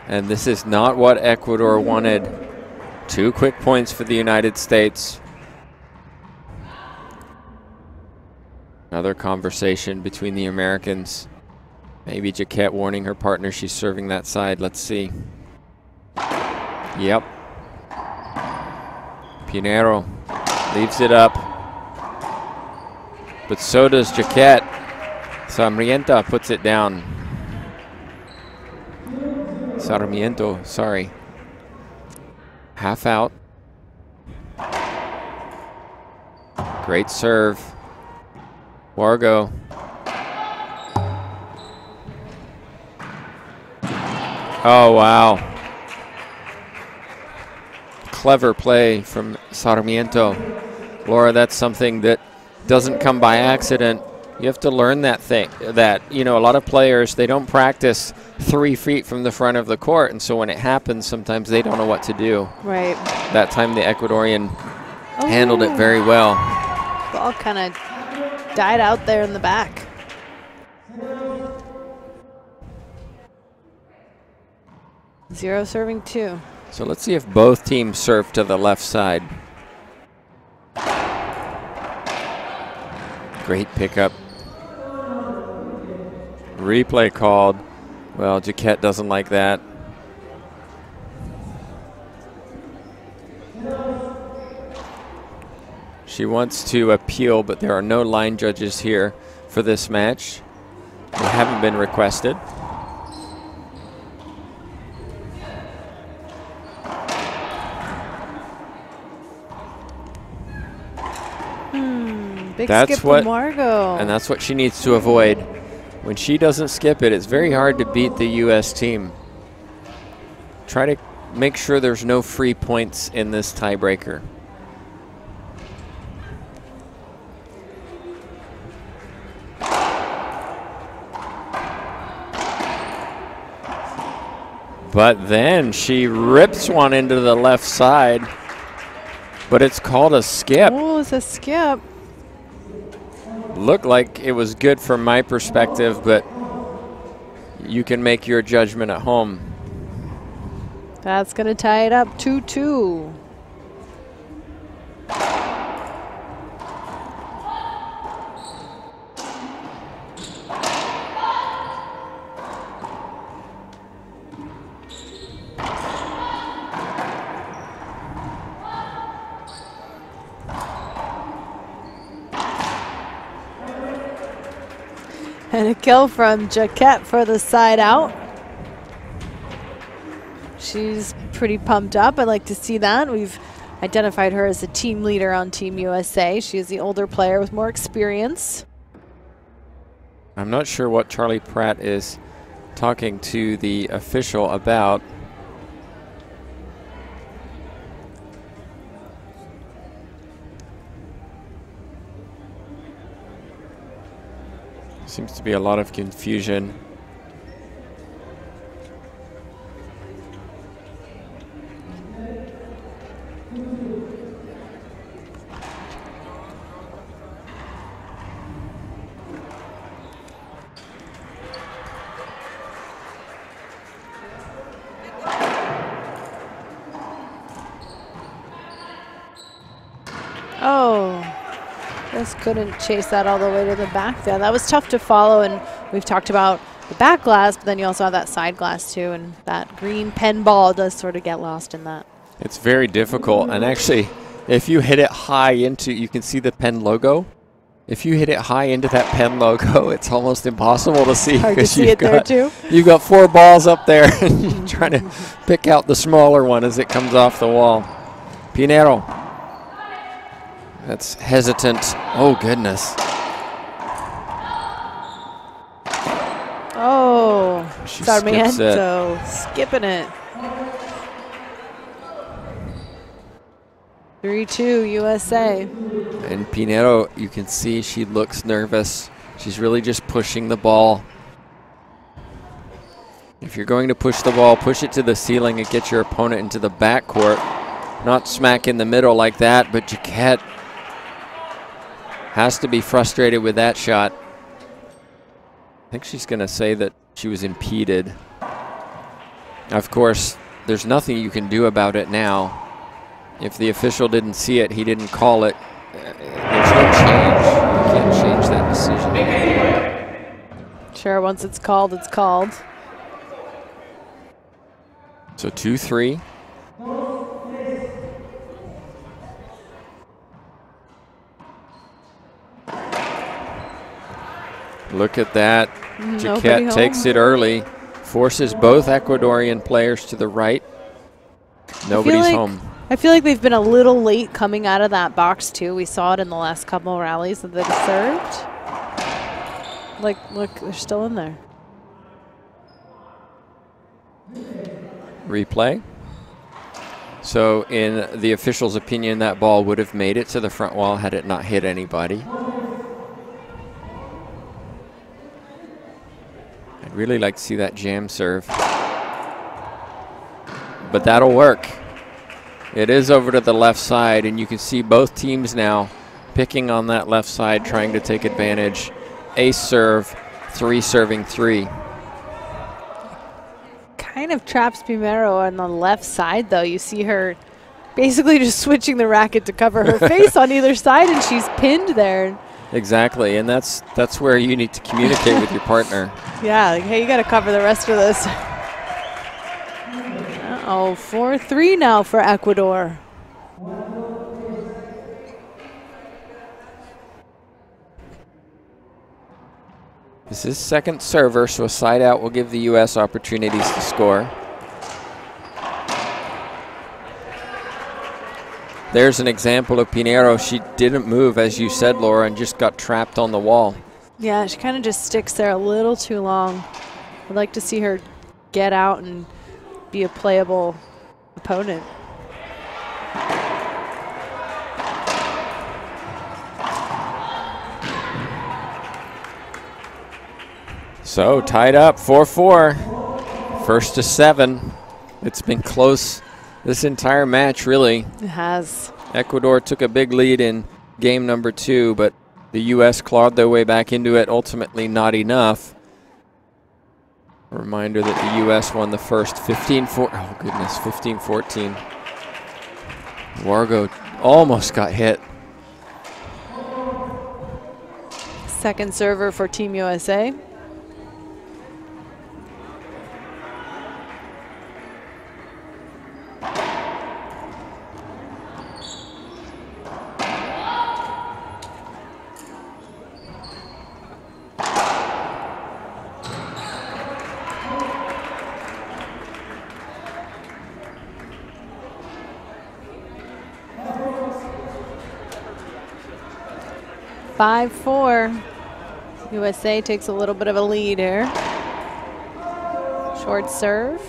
And this is not what Ecuador wanted. 2 quick points for the United States. Another conversation between the Americans. Maybe Jaquette warning her partner she's serving that side. Let's see. Yep. Pinheiro leaves it up. But so does Jaquette. Sarmiento puts it down. Sarmiento, sorry. Half out. Great serve. Wargo. Oh, wow. Clever play from Sarmiento. Laura, that's something that doesn't come by accident. You have to learn that thing. You know, a lot of players, they don't practice 3 feet from the front of the court, and so when it happens, sometimes they don't know what to do. Right. That time the Ecuadorian handled it very well. Ball kind of died out there in the back. Zero serving 2. So let's see if both teams serve to the left side. Great pickup. Replay called. Well, Jaquette doesn't like that. She wants to appeal, but there are no line judges here for this match. They haven't been requested. Big skip from Wargo. And that's what she needs to avoid. When she doesn't skip it, it's very hard to beat the U.S. team. Try to make sure there's no free points in this tiebreaker. But then she rips one into the left side. But it's called a skip. Oh, it's a skip. Looked like it was good from my perspective, but you can make your judgment at home. That's going to tie it up 2-2. And a kill from Jaquette for the side out. She's pretty pumped up. I'd like to see that. We've identified her as a team leader on Team USA. She is the older player with more experience. I'm not sure what Charlie Pratt is talking to the official about. Seems to be a lot of confusion. Oh, just couldn't chase that all the way to the back there. That was tough to follow, and we've talked about the back glass, but then you also have that side glass too, and that green pen ball does sort of get lost in that. It's very difficult, and actually, if you hit it high into, you can see the pen logo. If you hit it high into that pen logo, it's almost impossible to see. Hard to see it there too. You've got 4 balls up there, and you're trying to pick out the smaller one as it comes off the wall. Pinero. That's hesitant. Oh, goodness. Oh, She Sarmiento skipping it. 3-2 USA. And Pinero, you can see she looks nervous. She's really just pushing the ball. If you're going to push the ball, push it to the ceiling and get your opponent into the backcourt. Not smack in the middle like that, but Jaquette has to be frustrated with that shot. I think she's going to say that she was impeded. Of course, there's nothing you can do about it now. If the official didn't see it, he didn't call it, there's no change. You can't change that decision. Sure, once it's called, it's called. So 2-3. Look at that. Jaquette takes it early, forces both Ecuadorian players to the right. Nobody's home. I feel like they've been a little late coming out of that box too. We saw it in the last couple of rallies that they've served. Like, look, they're still in there. Replay. So in the official's opinion, that ball would have made it to the front wall had it not hit anybody. I'd really like to see that jam serve. But that'll work. It is over to the left side, and you can see both teams now picking on that left side, trying to take advantage. Ace serve, 3 serving 3. Kind of traps Pinero on the left side, though. You see her basically just switching the racket to cover her face on either side, and she's pinned there. Exactly, and that's where you need to communicate with your partner. Yeah, like, hey, you got to cover the rest of this. Uh-oh, 4-3 now for Ecuador. This is second server, so a side out will give the U.S. opportunities to score. There's an example of Pinero. She didn't move, as you said, Laura, and just got trapped on the wall. Yeah, she kind of just sticks there a little too long. I'd like to see her get out and be a playable opponent. So tied up, 4-4. First to 7. It's been close this entire match, really. It has. Ecuador took a big lead in game number 2, but the U.S. clawed their way back into it, ultimately not enough. A reminder that the U.S. won the first 15-14. Wargo almost got hit. Second server for Team USA. 5-4. USA takes a little bit of a lead here. Short serve.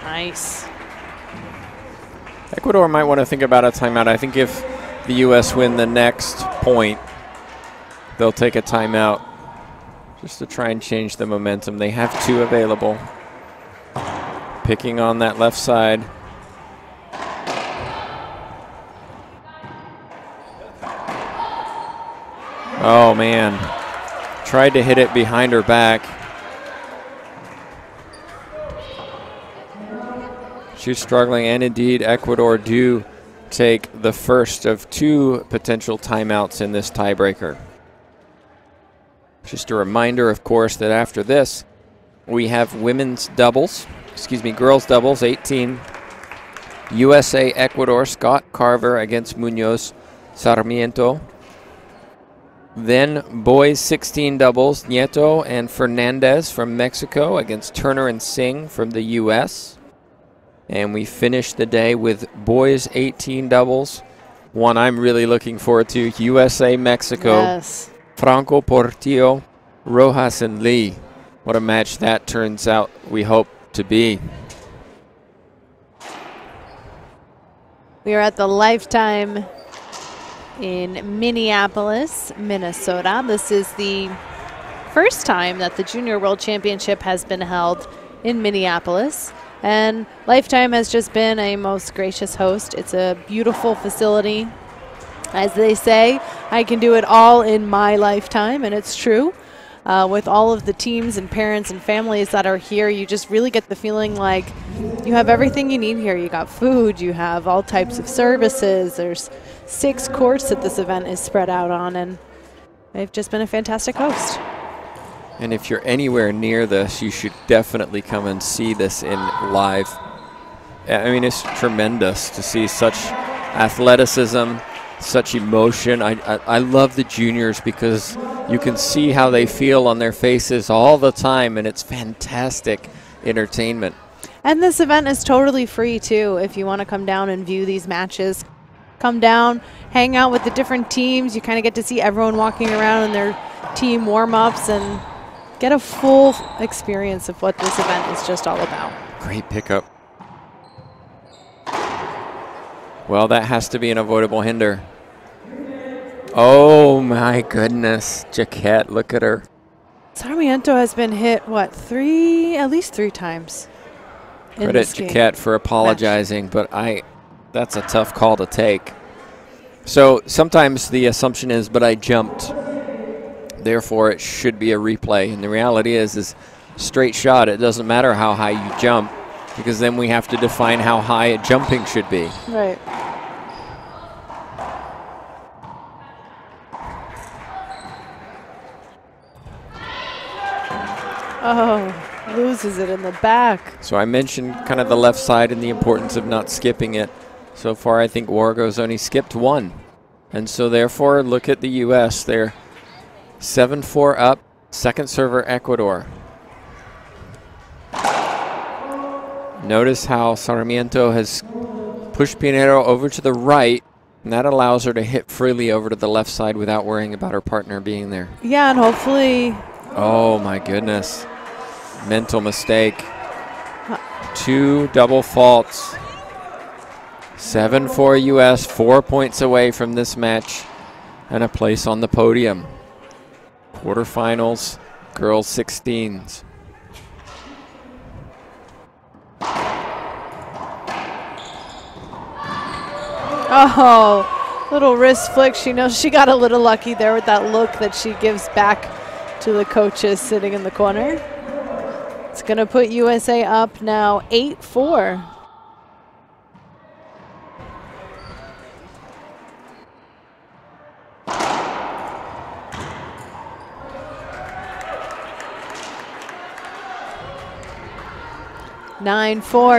Nice. Ecuador might want to think about a timeout. I think if the U.S. win the next point, they'll take a timeout just to try and change the momentum. They have 2 available. Picking on that left side. Oh, man. Tried to hit it behind her back. She's struggling, and indeed Ecuador do take the first of 2 potential timeouts in this tiebreaker. Just a reminder, of course, that after this, we have girls doubles, 18. USA, Ecuador, Scott Carver against Munoz Sarmiento. Then boys 16 doubles, Nieto and Fernandez from Mexico against Turner and Singh from the U.S. And we finish the day with boys 18 doubles. One I'm really looking forward to, USA, Mexico. Yes. Franco Portillo, Rojas, and Lee. What a match that turns out, we hope to be. We are at the Lifetime in Minneapolis, Minnesota. This is the first time that the Junior World Championship has been held in Minneapolis. And Lifetime has just been a most gracious host. It's a beautiful facility. As they say, I can do it all in my lifetime, and it's true. With all of the teams and parents and families that are here, you just really get the feeling like you have everything you need here. You got food, you have all types of services. There's 6 courts that this event is spread out on, and they've just been a fantastic host. And if you're anywhere near this, you should definitely come and see this in live. I mean, it's tremendous to see such athleticism, such emotion. I love the juniors because you can see how they feel on their faces all the time, and it's fantastic entertainment. And this event is totally free, too. If you want to come down and view these matches, come down, hang out with the different teams. You kind of get to see everyone walking around in their team warm-ups and get a full experience of what this event is just all about. Great pickup. Well, that has to be an avoidable hinder. Oh my goodness, Jaquette, look at her. Sarmiento has been hit, what, at least three times. Credit Jaquette for apologizing, but that's a tough call to take. So sometimes the assumption is, but I jumped. Therefore, it should be a replay. And the reality is straight shot, it doesn't matter how high you jump, because then we have to define how high a jumping should be. Right. Oh, loses it in the back. So I mentioned kind of the left side and the importance of not skipping it. So far, I think Warrego's only skipped one. And so therefore, look at the U.S. They're 7-4 up, second server Ecuador. Notice how Sarmiento has pushed Pinheiro over to the right, and that allows her to hit freely over to the left side without worrying about her partner being there. Yeah, and hopefully... Oh, my goodness. Mental mistake. 2 double faults. 7-4 U.S., 4 points away from this match and a place on the podium. Quarterfinals, girls 16s. Oh, little wrist flick. She knows she got a little lucky there with that look that she gives back to the coaches sitting in the corner. It's going to put USA up now 8-4.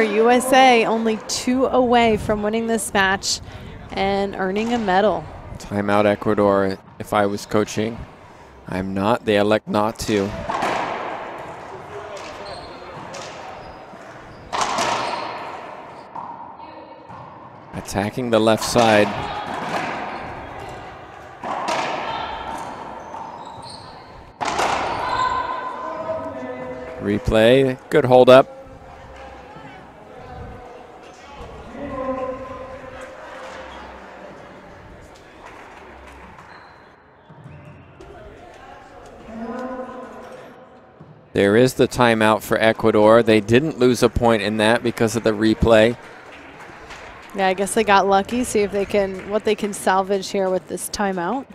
USA, only 2 away from winning this match. and earning a medal. Timeout Ecuador. If I was coaching, I'm not. They elect not to. Attacking the left side. Replay. Good hold up. There is the timeout for Ecuador. They didn't lose a point in that because of the replay. Yeah, I guess they got lucky. See if they can, what they can salvage here with this timeout.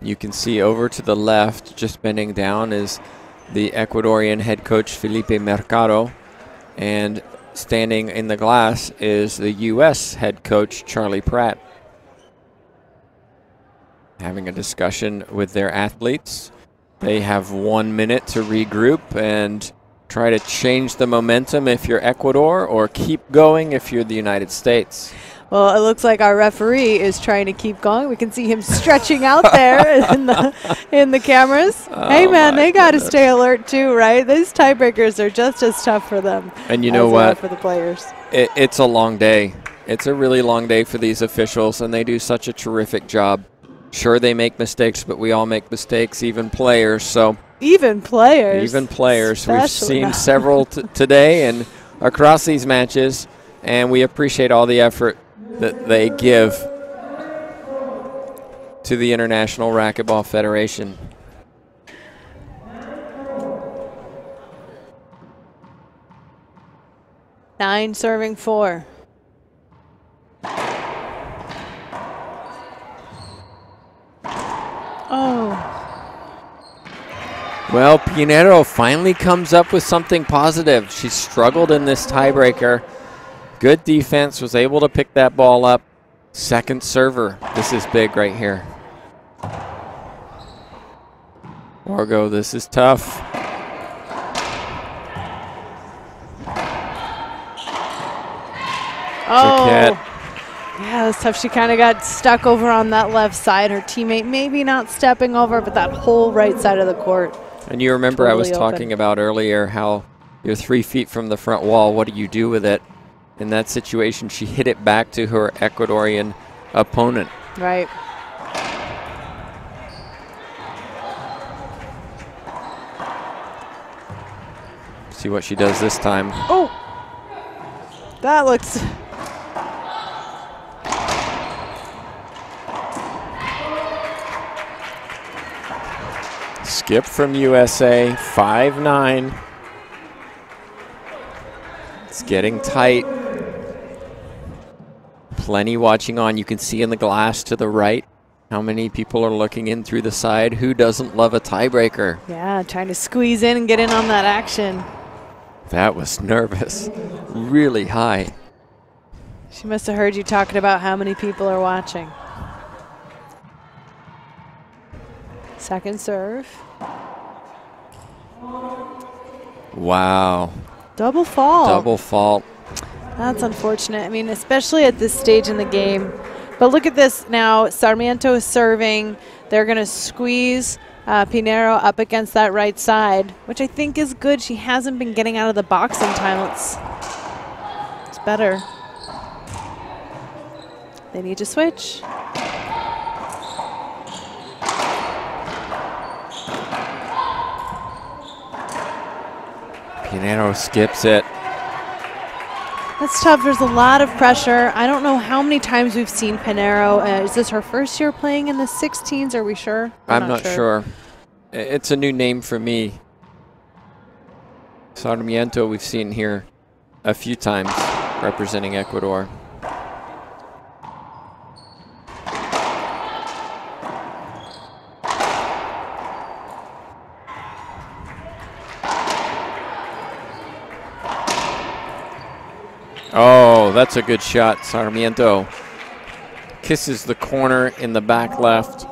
You can see over to the left, just bending down, is the Ecuadorian head coach Felipe Mercado. And standing in the glass is the U.S. head coach Charlie Pratt. Having a discussion with their athletes. They have 1 minute to regroup and try to change the momentum if you're Ecuador, or keep going if you're the United States. Well, it looks like our referee is trying to keep going. We can see him stretching out there in the cameras. Oh, hey, man, they got to stay alert too, right? These tiebreakers are just as tough for them. And you know what? For the players. It's a long day. It's a really long day for these officials, and they do such a terrific job. Sure, they make mistakes, but we all make mistakes, even players. So even players. Even players. We've seen now. several today and across these matches, and we appreciate all the effort that they give to the International Racquetball Federation. Nine serving 4. Oh. Well, Pinero finally comes up with something positive. She struggled in this tiebreaker. Good defense, was able to pick that ball up. Second server. This is big right here. Wargo, this is tough. Oh. Jaquette. Yeah, that's tough. She kind of got stuck over on that left side. Her teammate maybe not stepping over, but that whole right side of the court. And you remember totally I was talking about earlier how you're 3 feet from the front wall. What do you do with it? In that situation, she hit it back to her Ecuadorian opponent. Right. See what she does this time. Oh, that looks... Skip from USA, 5-9. It's getting tight. Plenty watching on. You can see in the glass to the right how many people are looking in through the side. Who doesn't love a tiebreaker? Yeah, trying to squeeze in and get in on that action. That was nervous. Really high. She must have heard you talking about how many people are watching. Second serve. Wow. Double fault. Double fault. That's unfortunate. I mean, especially at this stage in the game. But look at this now. Sarmiento is serving. They're going to squeeze Pinero up against that right side, which I think is good. She hasn't been getting out of the box in time. It's better. They need to switch. Pinero skips it. That's tough. There's a lot of pressure. I don't know how many times we've seen Pinero. Is this her first year playing in the 16s? Are we sure? I'm not sure. It's a new name for me. Sarmiento we've seen here a few times representing Ecuador. Oh, that's a good shot. Sarmiento kisses the corner in the back left.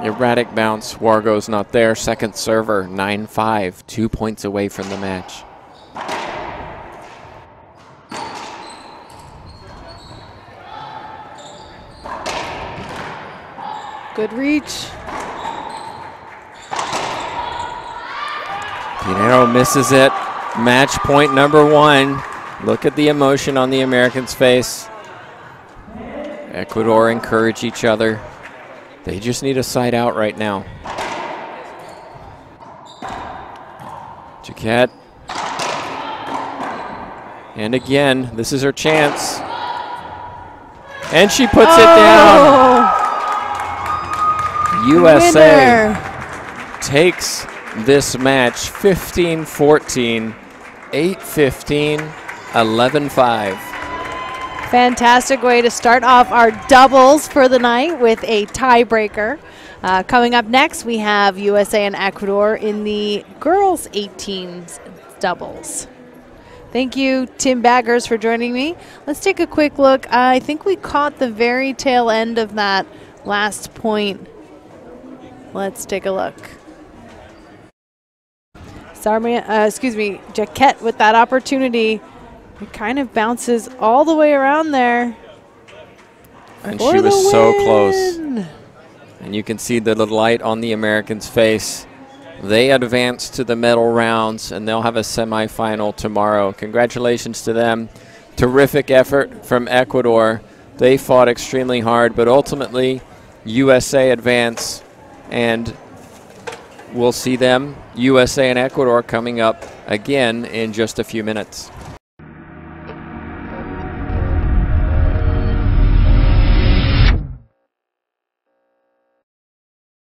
Erratic bounce. Wargo's not there. Second server, 9-5. 2 points away from the match. Good reach. Pinheiro misses it. Match point number 1. Look at the emotion on the Americans' face. Ecuador encourage each other. They just need a side out right now. Jaquette. And again, this is her chance. And she puts it down. USA takes this match 15-14, 8-15, 11-5. Fantastic way to start off our doubles for the night with a tiebreaker. Coming up next, we have USA and Ecuador in the girls 18s doubles. Thank you, Tim Baggers, for joining me. Let's take a quick look. I think we caught the very tail end of that last point. Let's take a look. Jaquette with that opportunity. It kind of bounces all the way around there. And she was so close. And you can see the light on the Americans' face. They advance to the medal rounds, and they'll have a semifinal tomorrow. Congratulations to them. Terrific effort from Ecuador. They fought extremely hard, but ultimately USA advance, and we'll see them, USA and Ecuador, coming up again in just a few minutes.